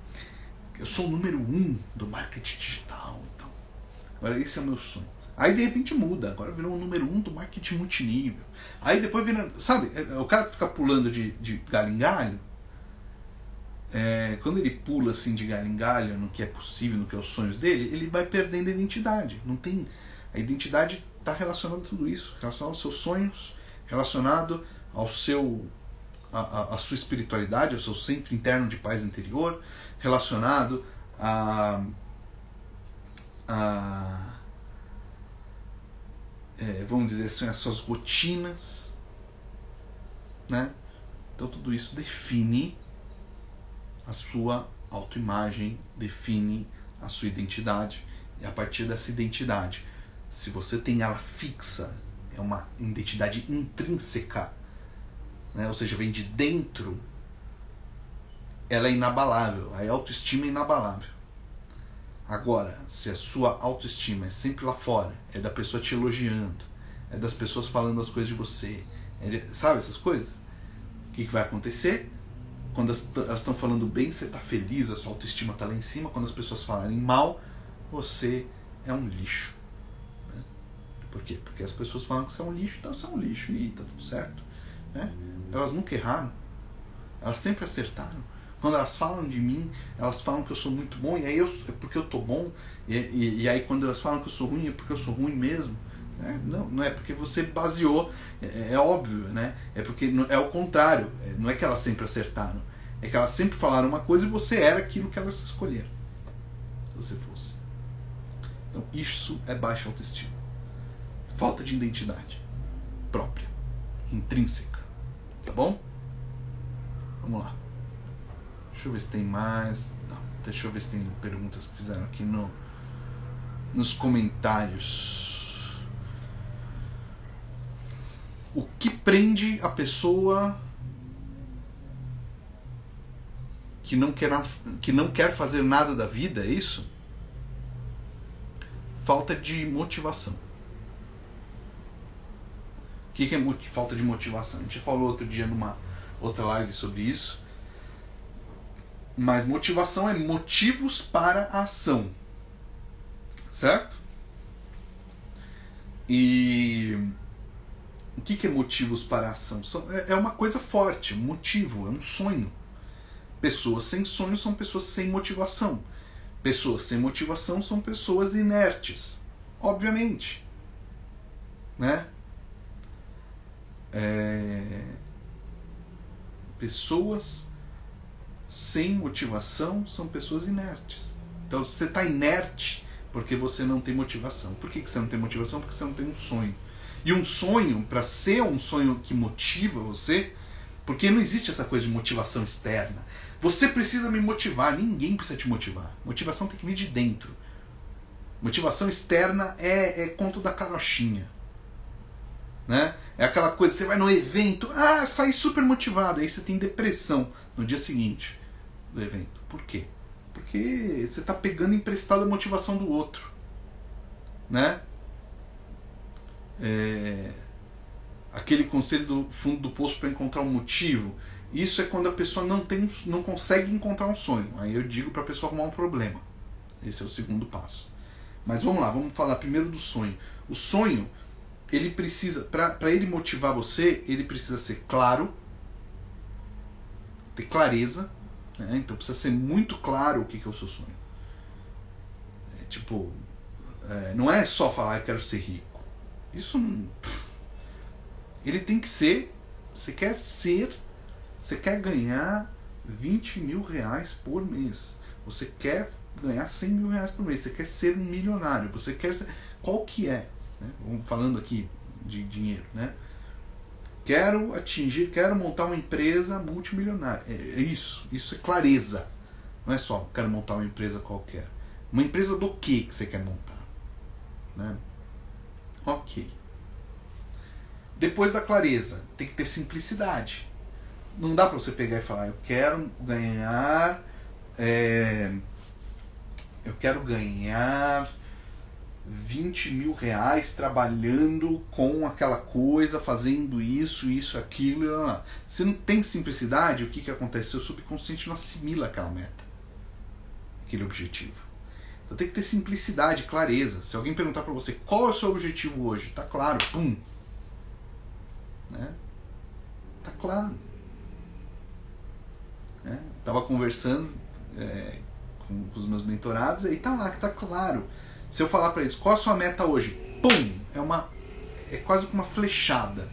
Eu sou o número 1 do marketing digital. Então. Agora esse é o meu sonho. Aí de repente muda, agora virou o número 1 do marketing multinível. Aí depois vira, sabe, o cara que fica pulando de galho em galho, quando ele pula assim de galho em galho no que é possível, no que é os sonhos dele, ele vai perdendo a identidade. Não tem, a identidade está relacionada a tudo isso, relacionado aos seus sonhos, relacionado ao seu a sua espiritualidade, ao seu centro interno de paz interior, relacionado vamos dizer assim, as suas rotinas, né? Então tudo isso define a sua autoimagem, define a sua identidade, e a partir dessa identidade, se você tem ela fixa, é uma identidade intrínseca, né? Ou seja, vem de dentro, ela é inabalável, a autoestima é inabalável. Agora, se a sua autoestima é sempre lá fora, é da pessoa te elogiando, é das pessoas falando as coisas de você, sabe essas coisas? O que vai acontecer? Quando elas estão falando bem, você está feliz, a sua autoestima está lá em cima. Quando as pessoas falarem mal, você é um lixo. Né? Por quê? Porque as pessoas falam que você é um lixo, então você é um lixo e está tudo certo. Né? Elas nunca erraram, elas sempre acertaram. Quando elas falam de mim, elas falam que eu sou muito bom, e aí é porque eu tô bom, e aí quando elas falam que eu sou ruim, é porque eu sou ruim mesmo. Não é porque você baseou, é óbvio, né? É porque é o contrário, não é que elas sempre acertaram, é que elas sempre falaram uma coisa e você era aquilo que elas escolheram, se você fosse. Então isso é baixa autoestima, falta de identidade própria, intrínseca, tá bom? Vamos lá. Deixa eu ver se tem mais. Não, deixa eu ver se tem perguntas que fizeram aqui nos comentários. O que prende a pessoa que não quer fazer nada da vida, é isso? Falta de motivação. O que é falta de motivação? A gente falou outro dia numa outra live sobre isso. Mas motivação é motivos para a ação, certo? E o que é motivos para a ação? É uma coisa forte, um motivo, é um sonho. Pessoas sem sonho são pessoas sem motivação. Pessoas sem motivação são pessoas inertes, obviamente, né? Pessoas sem motivação são pessoas inertes. Então você está inerte porque você não tem motivação. Por que você não tem motivação? Porque você não tem um sonho. E um sonho, para ser um sonho que motiva você, porque não existe essa coisa de motivação externa. Você precisa me motivar, ninguém precisa te motivar. Motivação tem que vir de dentro. Motivação externa é conto da carochinha. Né? É aquela coisa, você vai no evento, sai super motivado, aí você tem depressão no dia seguinte do evento. Por quê? Porque você está pegando emprestado a motivação do outro, né? Aquele conselho do fundo do poço para encontrar um motivo, isso é quando a pessoa não consegue encontrar um sonho. Aí eu digo para a pessoa arrumar um problema. Esse é o segundo passo. Mas vamos lá, vamos falar primeiro do sonho. O sonho, ele precisa, para ele motivar você, ele precisa ser claro, ter clareza. Então precisa ser muito claro o que é o seu sonho. Não é só falar eu quero ser rico. Isso não... Ele tem que ser... Você quer ganhar 20 mil reais por mês. Você quer ganhar 100 mil reais por mês. Você quer ser um milionário. Você quer ser... Qual que é? Né? Vamos falando aqui de dinheiro, né? Quero montar uma empresa multimilionária. Isso é clareza. Não é só quero montar uma empresa qualquer. Uma empresa do que você quer montar? Né? Ok. Depois da clareza, tem que ter simplicidade. Não dá para você pegar e falar, eu quero ganhar 20 mil reais trabalhando com aquela coisa, fazendo isso, aquilo. Se não tem simplicidade, o que acontece? Seu subconsciente não assimila aquela meta, aquele objetivo. Então tem que ter simplicidade, clareza. Se alguém perguntar para você qual é o seu objetivo hoje, tá claro, pum. Né? Tá claro. Tava conversando com os meus mentorados, aí tá lá, que tá claro. Se eu falar para eles, qual a sua meta hoje? Pum! É quase como uma flechada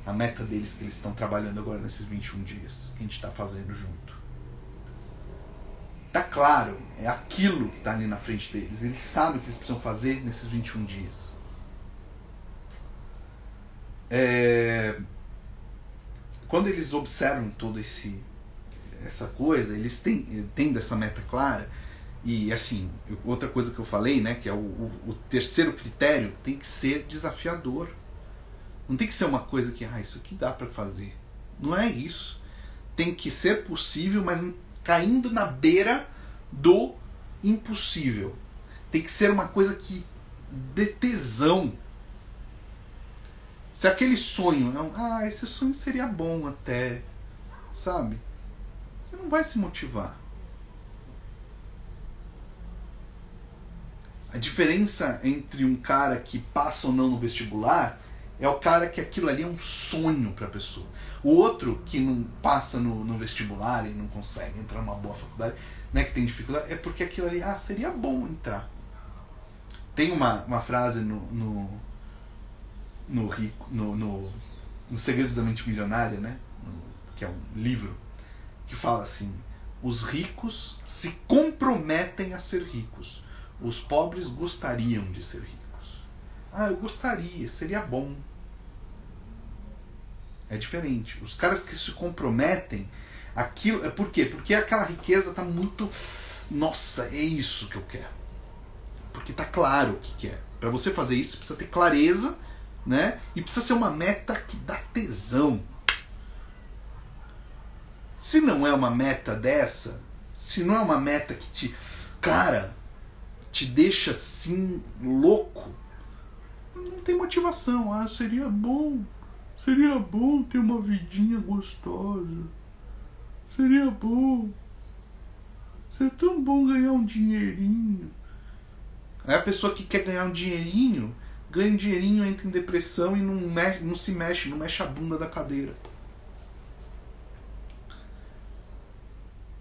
a meta deles que eles estão trabalhando agora nesses 21 dias que a gente está fazendo junto. Tá claro, é aquilo que está ali na frente deles. Eles sabem o que eles precisam fazer nesses 21 dias. Quando eles observam toda essa coisa, eles têm essa meta clara. E assim, outra coisa que eu falei, né, que é o terceiro critério, tem que ser desafiador. Não tem que ser uma coisa que, isso aqui dá para fazer. Não é isso. Tem que ser possível, mas caindo na beira do impossível. Tem que ser uma coisa que dê tesão. Se aquele sonho, esse sonho seria bom até, sabe? Você não vai se motivar. A diferença entre um cara que passa ou não no vestibular é o cara que aquilo ali é um sonho para a pessoa. O outro que não passa no vestibular e não consegue entrar numa boa faculdade, né, que tem dificuldade, é porque aquilo ali, seria bom entrar. Tem uma frase no Segredos da Mente Milionária, né, que é um livro, que fala assim: os ricos se comprometem a ser ricos. Os pobres gostariam de ser ricos. Eu gostaria, seria bom. É diferente. Os caras que se comprometem, aquilo. Por quê? Porque aquela riqueza está muito. Nossa, é isso que eu quero. Porque está claro o que quer. Para você fazer isso, precisa ter clareza, né? E precisa ser uma meta que dá tesão. Se não é uma meta dessa, se não é uma meta que te deixa assim louco, não tem motivação. Seria bom ter uma vidinha gostosa, seria bom, seria tão bom ganhar um dinheirinho. Aí a pessoa que quer ganhar um dinheirinho, ganha um dinheirinho, entra em depressão e não se mexe, não mexe a bunda da cadeira.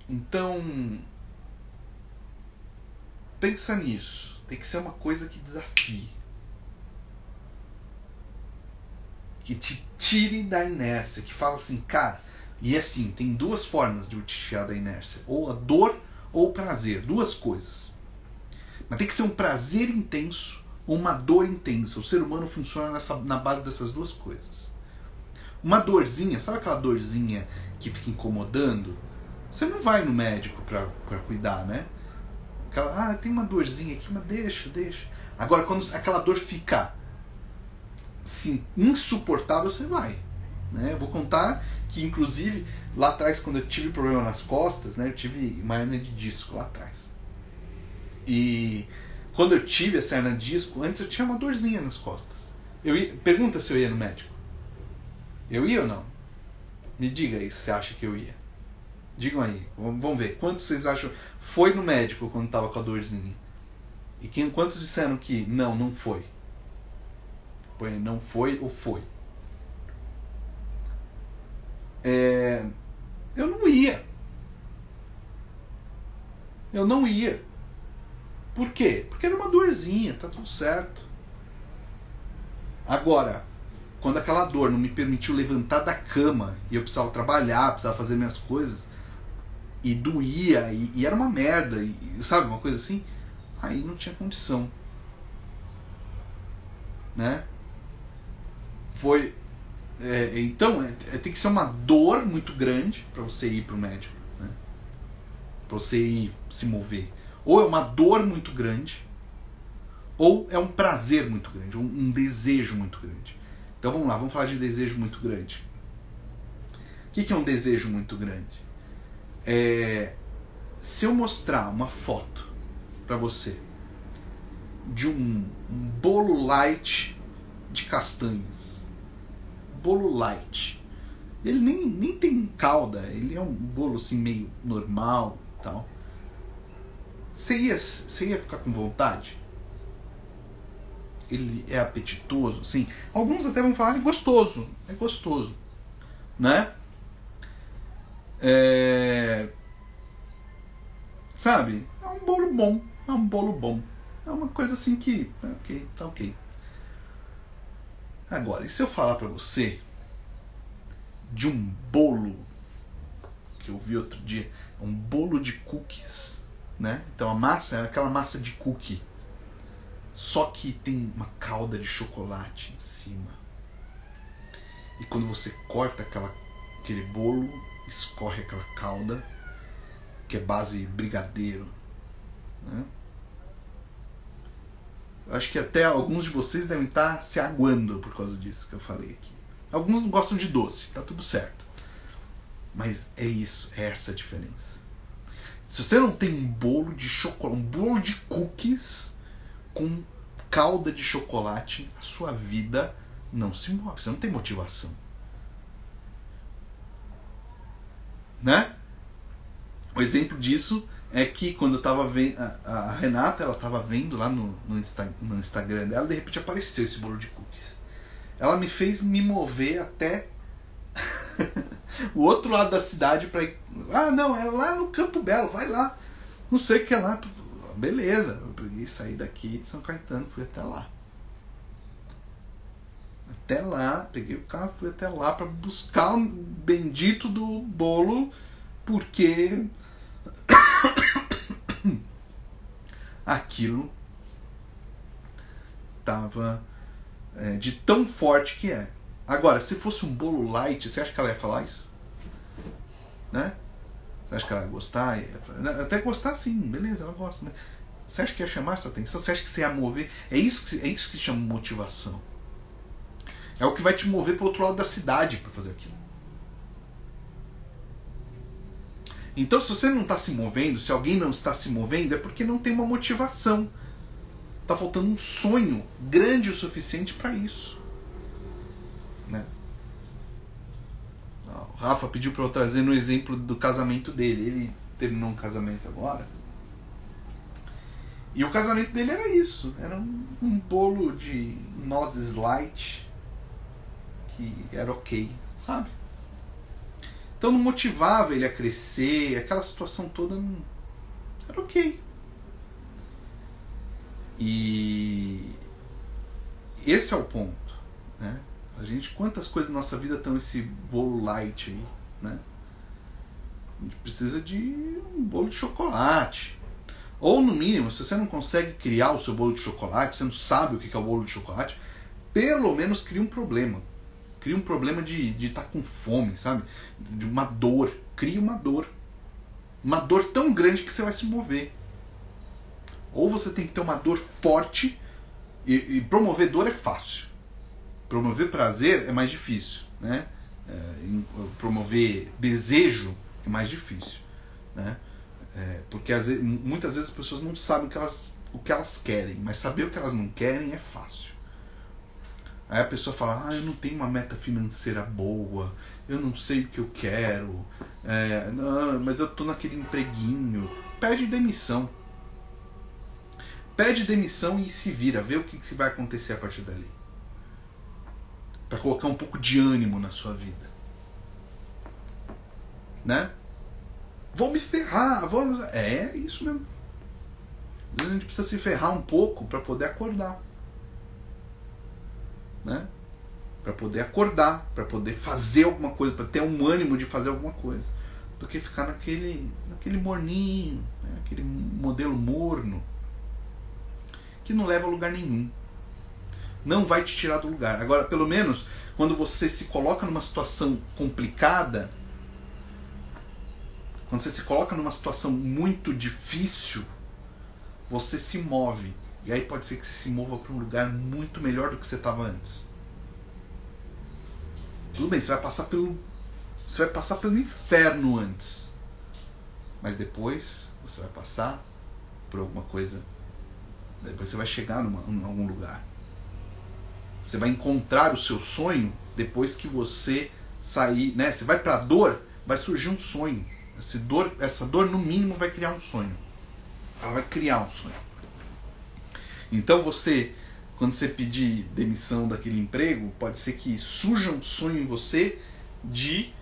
Então, pensa nisso. Tem que ser uma coisa que desafie. Que te tire da inércia. Que fala assim, cara... E assim, tem duas formas de te tirar da inércia. Ou a dor ou o prazer. Duas coisas. Mas tem que ser um prazer intenso ou uma dor intensa. O ser humano funciona na base dessas duas coisas. Uma dorzinha, sabe aquela dorzinha que fica incomodando? Você não vai no médico pra cuidar, né? Tem uma dorzinha aqui, mas deixa. Agora, quando aquela dor fica assim, insuportável, você vai. Né? Eu vou contar que, inclusive, lá atrás, quando eu tive problema nas costas, né, eu tive uma hernia de disco lá atrás. E quando eu tive essa hernia de disco, antes eu tinha uma dorzinha nas costas. Pergunta se eu ia no médico. Eu ia ou não? Me diga aí se você acha que eu ia. Digam aí, vamos ver. Quantos vocês acham foi no médico quando estava com a dorzinha? E quantos disseram que não foi? Põe não foi ou foi? Eu não ia. Por quê? Porque era uma dorzinha, tá tudo certo. Agora, quando aquela dor não me permitiu levantar da cama e eu precisava trabalhar, precisava fazer minhas coisas, e doía, e era uma merda, sabe, uma coisa assim, aí não tinha condição, né? Então, tem que ser uma dor muito grande para você ir pro médico, né? Para você ir se mover. Ou é uma dor muito grande, ou é um prazer muito grande, um desejo muito grande. Então vamos lá, vamos falar de desejo muito grande. O que é um desejo muito grande? Se eu mostrar uma foto para você de um bolo light de castanhas, bolo light, ele nem tem calda, ele é um bolo assim meio normal e tal, você ia ficar com vontade? Ele é apetitoso, sim. Alguns até vão falar, é gostoso, né? sabe? É um bolo bom, é um bolo bom. É uma coisa assim que, ok, tá ok. Agora, e se eu falar pra você de um bolo que eu vi outro dia, um bolo de cookies, né? Então a massa é aquela massa de cookie, só que tem uma calda de chocolate em cima. E quando você corta aquele bolo, escorre aquela calda, que é base brigadeiro, né? Eu acho que até alguns de vocês devem estar se aguando por causa disso que eu falei aqui. Alguns não gostam de doce, tá tudo certo. Mas é isso, é essa a diferença. Se você não tem um bolo de chocolate, um bolo de cookies com calda de chocolate, a sua vida não se move, você não tem motivação. Né? O exemplo disso é que quando eu tava vendo, a Renata, ela tava vendo lá no Instagram dela, de repente apareceu esse bolo de cookies. Ela me fez me mover até o outro lado da cidade para ir. Ah, não, é lá no Campo Belo, vai lá. Não sei o que é lá. Beleza, eu peguei, saí daqui de São Caetano, fui até lá. Até lá, peguei o carro, fui até lá para buscar o bendito do bolo, porque aquilo tava de tão forte que é. Agora, se fosse um bolo light, você acha que ela ia falar isso? Né? Você acha que ela ia gostar? Até gostar sim, beleza, ela gosta. Mas você acha que ia chamar essa atenção? Você acha que você ia mover? É isso que se chama motivação. É o que vai te mover para o outro lado da cidade para fazer aquilo. Então, se você não está se movendo, se alguém não está se movendo, é porque não tem uma motivação. Está faltando um sonho grande o suficiente para isso. Né? O Rafa pediu para eu trazer no exemplo do casamento dele. Ele terminou um casamento agora. E o casamento dele era isso. Era um bolo de nozes light que era ok, sabe? Então não motivava ele a crescer, aquela situação toda não era ok. E esse é o ponto, né? A gente, quantas coisas na nossa vida estão esse bolo light aí, né? A gente precisa de um bolo de chocolate. Ou no mínimo, se você não consegue criar o seu bolo de chocolate, você não sabe o que é o bolo de chocolate, pelo menos cria um problema. Cria um problema de estar com fome, sabe? De uma dor. Cria uma dor. Uma dor tão grande que você vai se mover. Ou você tem que ter uma dor forte, e promover dor é fácil. Promover prazer é mais difícil, né? Promover desejo é mais difícil, né? Porque muitas vezes as pessoas não sabem o que elas querem, mas saber o que elas não querem é fácil. Aí a pessoa fala, eu não tenho uma meta financeira boa, eu não sei o que eu quero, não, mas eu tô naquele empreguinho. Pede demissão. Pede demissão e se vira, vê o que vai acontecer a partir dali. Para colocar um pouco de ânimo na sua vida. Né? Vou me ferrar, é isso mesmo. Às vezes a gente precisa se ferrar um pouco para poder acordar. Né? Para poder acordar, para poder fazer alguma coisa, para ter um ânimo de fazer alguma coisa, do que ficar naquele morninho, né? Aquele modelo morno que não leva a lugar nenhum, não vai te tirar do lugar. Agora, pelo menos quando você se coloca numa situação complicada, quando você se coloca numa situação muito difícil, você se move. E aí pode ser que você se mova para um lugar muito melhor do que você estava antes. Tudo bem, você vai passar pelo inferno antes. Mas depois você vai passar por alguma coisa. Depois você vai chegar em algum lugar. Você vai encontrar o seu sonho depois que você sair, né? Você vai para a dor, vai surgir um sonho. Essa dor no mínimo vai criar um sonho. Ela vai criar um sonho. Então quando você pedir demissão daquele emprego, pode ser que surja um sonho em você de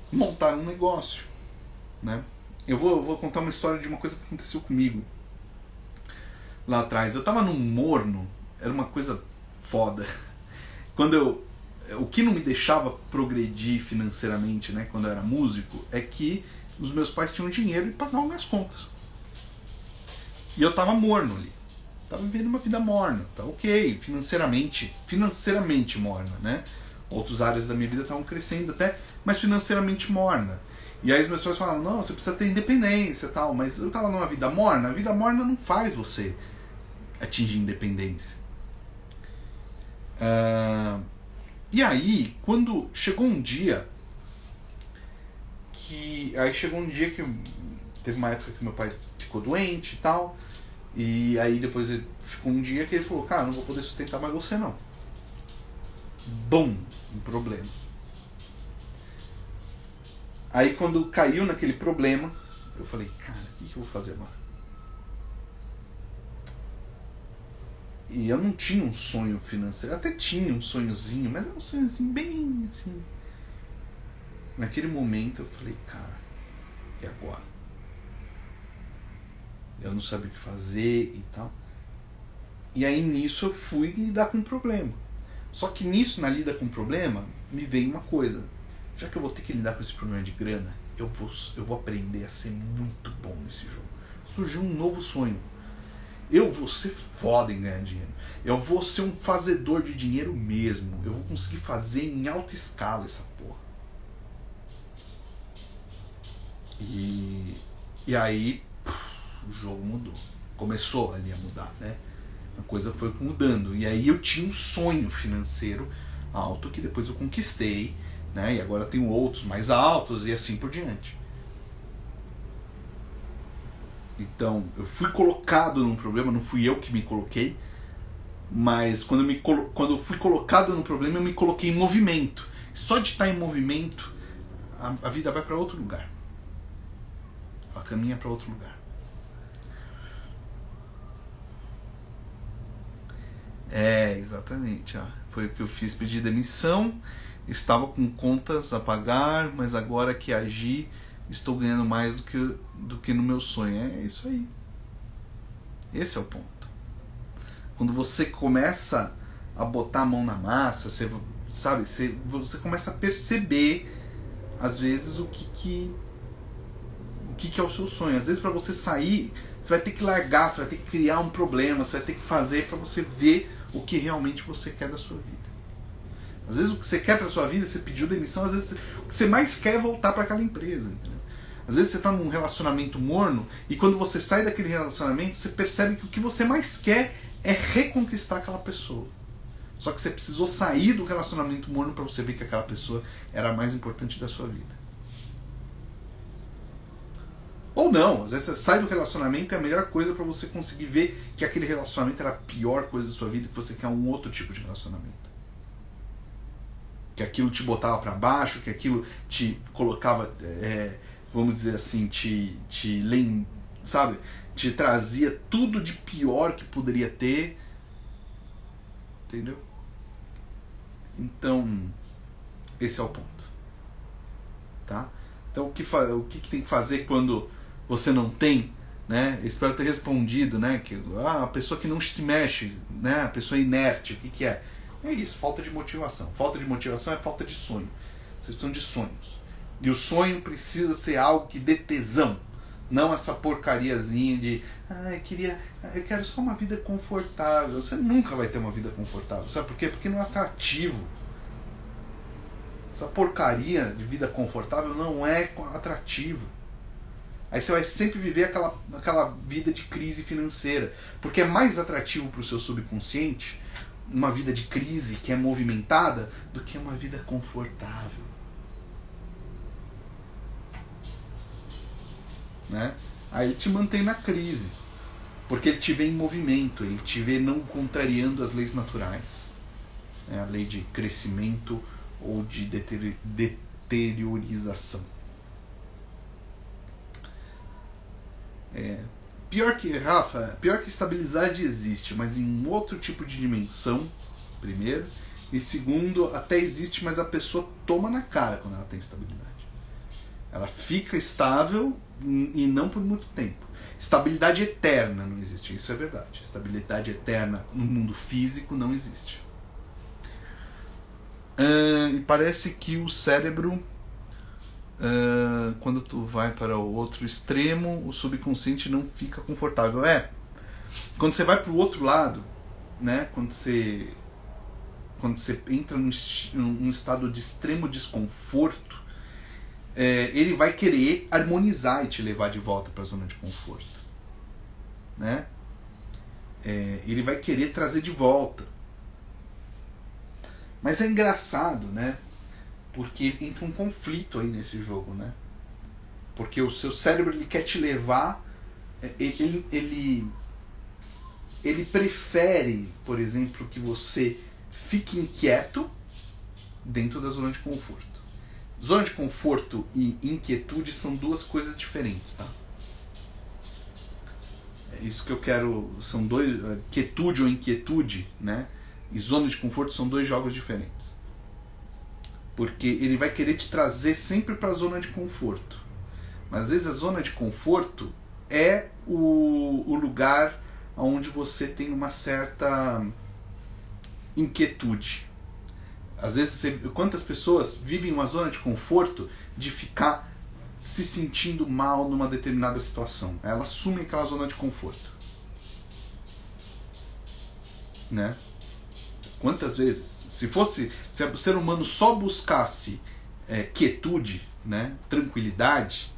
montar um negócio, né? Eu vou contar uma história de uma coisa que aconteceu comigo lá atrás. Eu tava num morno, era uma coisa foda. O que não me deixava progredir financeiramente, né, quando eu era músico, é que os meus pais tinham dinheiro e pagavam minhas contas. E eu tava morno ali. Tava vivendo uma vida morna, tá ok, financeiramente morna, né? Outras áreas da minha vida estavam crescendo até, mas financeiramente morna. E aí os meus pais falavam, não, você precisa ter independência e tal, mas eu tava numa vida morna, a vida morna não faz você atingir independência. E aí, quando chegou um dia que teve uma época que meu pai ficou doente e tal, e aí depois ficou um dia que ele falou, cara, não vou poder sustentar mais você não. Bom, um problema. Aí quando caiu naquele problema, eu falei, cara, o que eu vou fazer agora? E eu não tinha um sonho financeiro, até tinha um sonhozinho, mas era um sonhozinho bem assim. Naquele momento eu falei, cara, e agora? Eu não sabia o que fazer e tal. E aí nisso eu fui lidar com o problema. Só que nisso, na lida com o problema, me veio uma coisa. Já que eu vou ter que lidar com esse problema de grana, eu vou aprender a ser muito bom nesse jogo. Surgiu um novo sonho. Eu vou ser foda em ganhar dinheiro. Eu vou ser um fazedor de dinheiro mesmo. Eu vou conseguir fazer em alta escala essa porra. E aí o jogo mudou. Começou ali a mudar, né? A coisa foi mudando. E aí eu tinha um sonho financeiro alto que depois eu conquistei, né? E agora tenho outros mais altos e assim por diante. Então, eu fui colocado num problema, não fui eu que me coloquei, mas quando eu fui colocado num problema, eu me coloquei em movimento. Só de estar em movimento, a vida vai para outro lugar. Ela caminha para outro lugar. Exatamente. Ó. Foi o que eu fiz, pedi demissão, estava com contas a pagar, mas agora que agi, estou ganhando mais do que no meu sonho. É isso aí. Esse é o ponto. Quando você começa a botar a mão na massa, você começa a perceber, às vezes, o que é o seu sonho. Às vezes, para você sair, você vai ter que largar, você vai ter que criar um problema, você vai ter que fazer para você ver o que realmente você quer da sua vida. Às vezes o que você quer para sua vida, você pediu demissão, às vezes o que você mais quer é voltar para aquela empresa. Entendeu? Às vezes você está num relacionamento morno e quando você sai daquele relacionamento, você percebe que o que você mais quer é reconquistar aquela pessoa. Só que você precisou sair do relacionamento morno para você ver que aquela pessoa era a mais importante da sua vida. Ou não, às vezes você sai do relacionamento e é a melhor coisa para você conseguir ver que aquele relacionamento era a pior coisa da sua vida e que você quer um outro tipo de relacionamento. Que aquilo te botava para baixo, que aquilo te colocava, vamos dizer assim, te trazia tudo de pior que poderia ter. Entendeu? Então, esse é o ponto. Tá? Então, o que tem que fazer quando você não tem, né? Espero ter respondido, né? Que a pessoa que não se mexe, né? A pessoa inerte, o que é? É isso, falta de motivação. Falta de motivação é falta de sonho. Vocês precisam de sonhos. E o sonho precisa ser algo que dê tesão. Não essa porcariazinha de eu quero só uma vida confortável. Você nunca vai ter uma vida confortável. Sabe por quê? Porque não é atrativo. Essa porcaria de vida confortável não é atrativo. Aí você vai sempre viver aquela vida de crise financeira. Porque é mais atrativo para o seu subconsciente uma vida de crise que é movimentada do que uma vida confortável. Né? Aí ele te mantém na crise. Porque ele te vê em movimento, ele te vê não contrariando as leis naturais. A lei de crescimento ou de deteriorização. Pior que estabilidade existe, mas em um outro tipo de dimensão, primeiro, e segundo, até existe, mas a pessoa toma na cara quando ela tem estabilidade. Ela fica estável e não por muito tempo. Estabilidade eterna não existe, isso é verdade. Estabilidade eterna no mundo físico não existe. E parece que o cérebro, quando tu vai para o outro extremo, o subconsciente não fica confortável. Quando você vai para o outro lado, né, quando você entra num estado de extremo desconforto, ele vai querer harmonizar e te levar de volta para a zona de conforto, né? Ele vai querer trazer de volta. Mas é engraçado, né? Porque entra um conflito aí nesse jogo, né? Porque o seu cérebro ele quer te levar, ele prefere, por exemplo, que você fique inquieto dentro da zona de conforto. Zona de conforto e inquietude são duas coisas diferentes, tá? É isso que eu quero. São dois. Quietude ou inquietude, né? E zona de conforto são dois jogos diferentes. Porque ele vai querer te trazer sempre para a zona de conforto. Mas às vezes a zona de conforto é o lugar onde você tem uma certa inquietude. Às vezes, quantas pessoas vivem uma zona de conforto de ficar se sentindo mal numa determinada situação? Ela assume aquela zona de conforto, né? Quantas vezes? Se o ser humano só buscasse quietude, né, tranquilidade,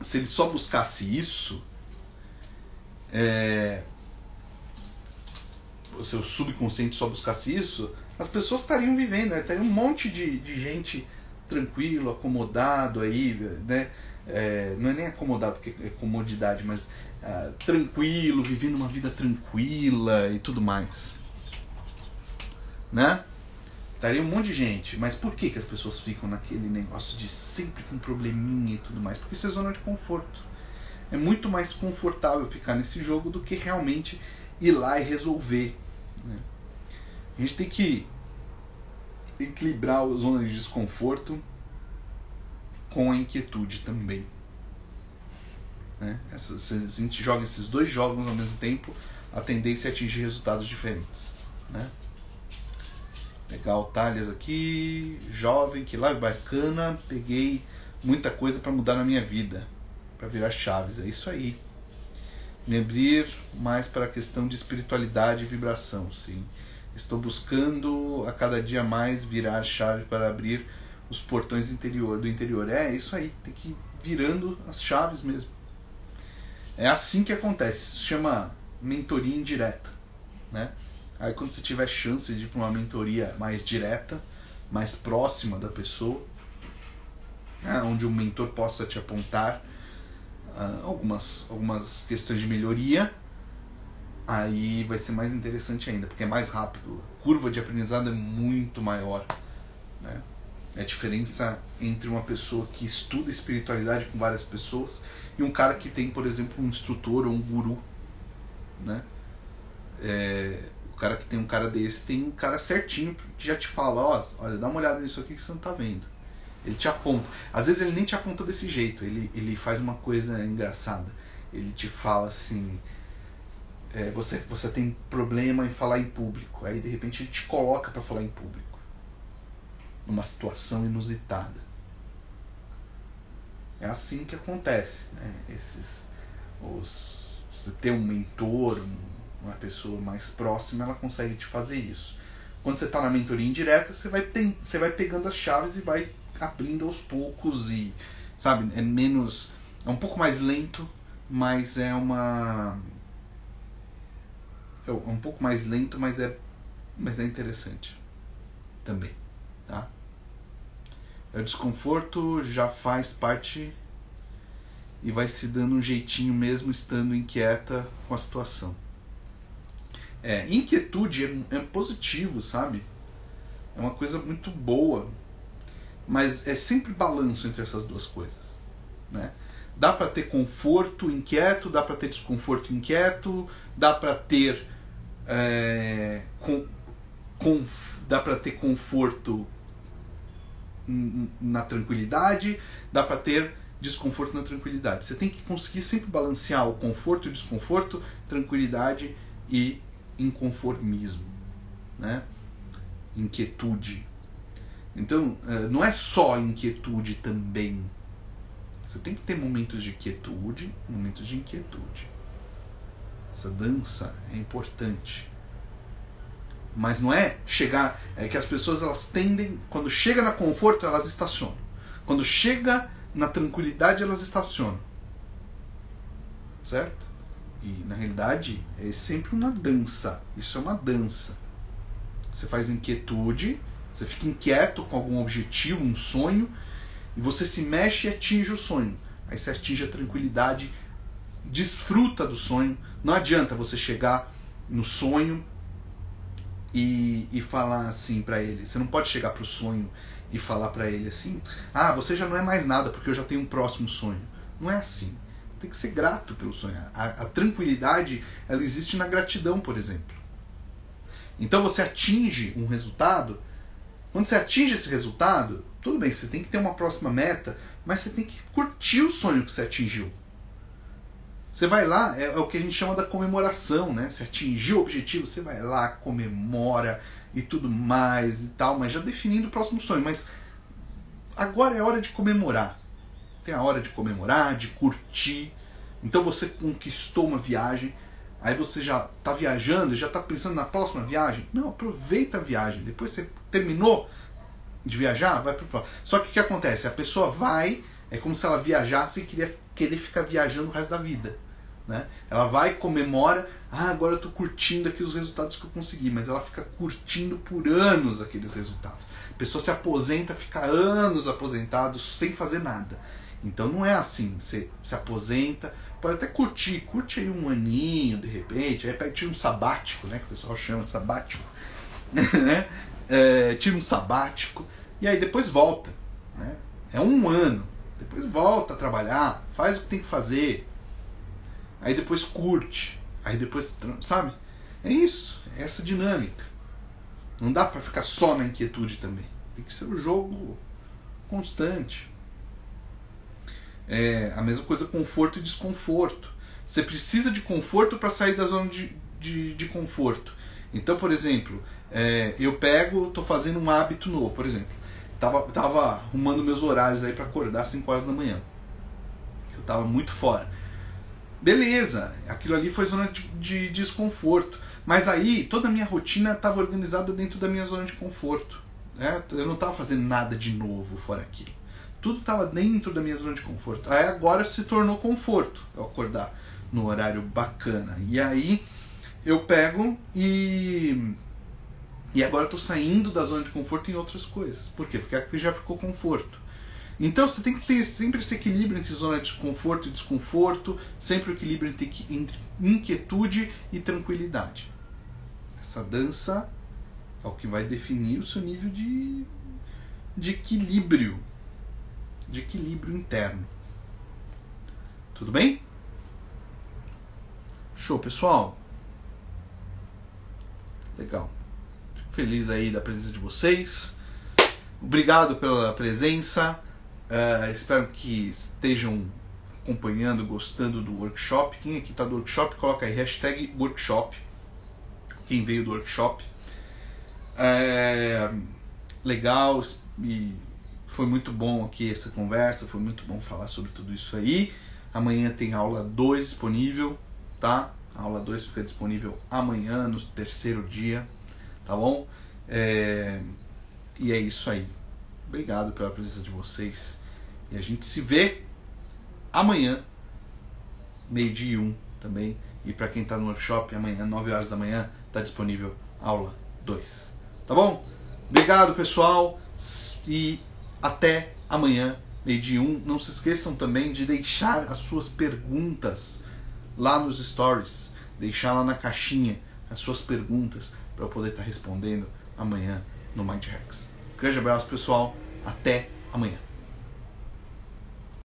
se ele só buscasse isso, o seu subconsciente só buscasse isso, as pessoas estariam vivendo, né? Teria um monte de gente tranquilo, acomodado aí, né? Não é nem acomodado porque é comodidade, mas tranquilo, vivendo uma vida tranquila e tudo mais, né? Estaria um monte de gente, mas por que as pessoas ficam naquele negócio de sempre com probleminha e tudo mais? Porque isso é zona de conforto. É muito mais confortável ficar nesse jogo do que realmente ir lá e resolver, né? A gente tem que equilibrar a zona de desconforto com a inquietude também, né? Se a gente joga esses dois jogos ao mesmo tempo, a tendência é atingir resultados diferentes, né? Legal, Thales aqui, jovem, que live bacana, peguei muita coisa para mudar na minha vida, para virar chaves, é isso aí. Me abrir mais para a questão de espiritualidade e vibração, sim. Estou buscando a cada dia mais virar chave para abrir os portões do interior. É isso aí, tem que ir virando as chaves mesmo. É assim que acontece, isso se chama mentoria indireta, né? Aí quando você tiver chance de ir para uma mentoria mais direta, mais próxima da pessoa, onde o mentor possa te apontar algumas questões de melhoria, aí vai ser mais interessante ainda, porque é mais rápido, a curva de aprendizado é muito maior, né? É a diferença entre uma pessoa que estuda espiritualidade com várias pessoas e um cara que tem, por exemplo, um instrutor ou um guru, né? O cara que tem um cara desse tem um cara certinho que já te fala, olha, dá uma olhada nisso aqui que você não tá vendo. Ele te aponta. Às vezes ele nem te aponta desse jeito, ele faz uma coisa engraçada. Ele te fala assim, você tem problema em falar em público. Aí de repente ele te coloca para falar em público, numa situação inusitada. É assim que acontece, né? Você ter um mentor, uma pessoa mais próxima, ela consegue te fazer isso. Quando você está na mentoria indireta, você vai pegando as chaves e vai abrindo aos poucos e, sabe, é um pouco mais lento, mas é um pouco mais lento, mas é interessante também, tá? O desconforto já faz parte e vai se dando um jeitinho mesmo estando inquieta com a situação. Inquietude é positivo, sabe? É uma coisa muito boa, mas é sempre balanço entre essas duas coisas, né? Dá para ter conforto inquieto, dá para ter desconforto inquieto, dá para ter dá para ter conforto na tranquilidade, dá para ter desconforto na tranquilidade. Você tem que conseguir sempre balancear o conforto e o desconforto, tranquilidade e inconformismo, né? Inquietude. Então, não é só inquietude também. Você tem que ter momentos de quietude, momentos de inquietude. Essa dança é importante. Mas não é chegar... É que as pessoas, elas tendem... Quando chega no conforto, elas estacionam. Quando chega na tranquilidade, elas estacionam. Certo? E, na realidade, é sempre uma dança. Isso é uma dança. Você faz inquietude, você fica inquieto com algum objetivo, um sonho, e você se mexe e atinge o sonho. Aí você atinge a tranquilidade, desfruta do sonho. Não adianta você chegar no sonho e falar assim pra ele. Você não pode chegar pro sonho e falar pra ele assim: ah, você já não é mais nada porque eu já tenho um próximo sonho. Não é assim. Tem que ser grato pelo sonho. A tranquilidade, ela existe na gratidão, por exemplo. Então você atinge um resultado. Quando você atinge esse resultado, tudo bem, você tem que ter uma próxima meta, mas você tem que curtir o sonho que você atingiu. Você vai lá, é o que a gente chama da comemoração, né? Você atingiu o objetivo, você vai lá, comemora e tudo mais e tal, mas já definindo o próximo sonho. Mas agora é hora de comemorar. Tem a hora de comemorar, de curtir. Então você conquistou uma viagem, aí você já está viajando, já está pensando na próxima viagem. Não, aproveita a viagem. Depois você terminou de viajar, vai para o próximo. Só que o que acontece? A pessoa vai, é como se ela viajasse e querer ficar viajando o resto da vida. Né? Ela vai, comemora, agora eu estou curtindo aqui os resultados que eu consegui, mas ela fica curtindo por anos aqueles resultados. A pessoa se aposenta, fica anos aposentado sem fazer nada. Então não é assim, você se aposenta, pode até curte aí um aninho de repente, aí tira um sabático, né, que o pessoal chama de sabático, né? Tira um sabático e aí depois volta, né? É um ano, depois volta a trabalhar, faz o que tem que fazer, aí depois curte, aí depois, sabe? É isso, é essa dinâmica. Não dá pra ficar só na inquietude também, tem que ser um jogo constante. A mesma coisa, conforto e desconforto. Você precisa de conforto para sair da zona de conforto. Então, por exemplo, eu tô fazendo um hábito novo, por exemplo. Tava arrumando meus horários aí para acordar às 5 horas da manhã. Eu tava muito fora. Beleza, aquilo ali foi zona de desconforto. Mas aí toda a minha rotina estava organizada dentro da minha zona de conforto. Né? Eu não estava fazendo nada de novo fora aqui. Tudo estava dentro da minha zona de conforto. Aí agora se tornou conforto eu acordar no horário bacana. E aí eu pego e agora estou saindo da zona de conforto em outras coisas. Por quê? Porque aqui já ficou conforto. Então você tem que ter sempre esse equilíbrio entre zona de conforto e desconforto, sempre o equilíbrio entre inquietude e tranquilidade. Essa dança é o que vai definir o seu nível de equilíbrio. De equilíbrio interno. Tudo bem? Show, pessoal. Legal. Fico feliz aí da presença de vocês. Obrigado pela presença. Espero que estejam acompanhando, gostando do workshop. Quem aqui está do workshop, coloca aí #workshop. Quem veio do workshop. Legal e foi muito bom aqui essa conversa, foi muito bom falar sobre tudo isso aí. Amanhã tem aula 2 disponível, tá? A aula 2 fica disponível amanhã, no terceiro dia, tá bom? E é isso aí. Obrigado pela presença de vocês. E a gente se vê amanhã, 12h01 também. E para quem tá no workshop, amanhã, 9 horas da manhã, tá disponível aula 2. Tá bom? Obrigado, pessoal. E até amanhã, 12h01. Não se esqueçam também de deixar as suas perguntas lá nos stories. Deixar lá na caixinha as suas perguntas para eu poder estar respondendo amanhã no Mind Hacks. Grande abraço, pessoal. Até amanhã.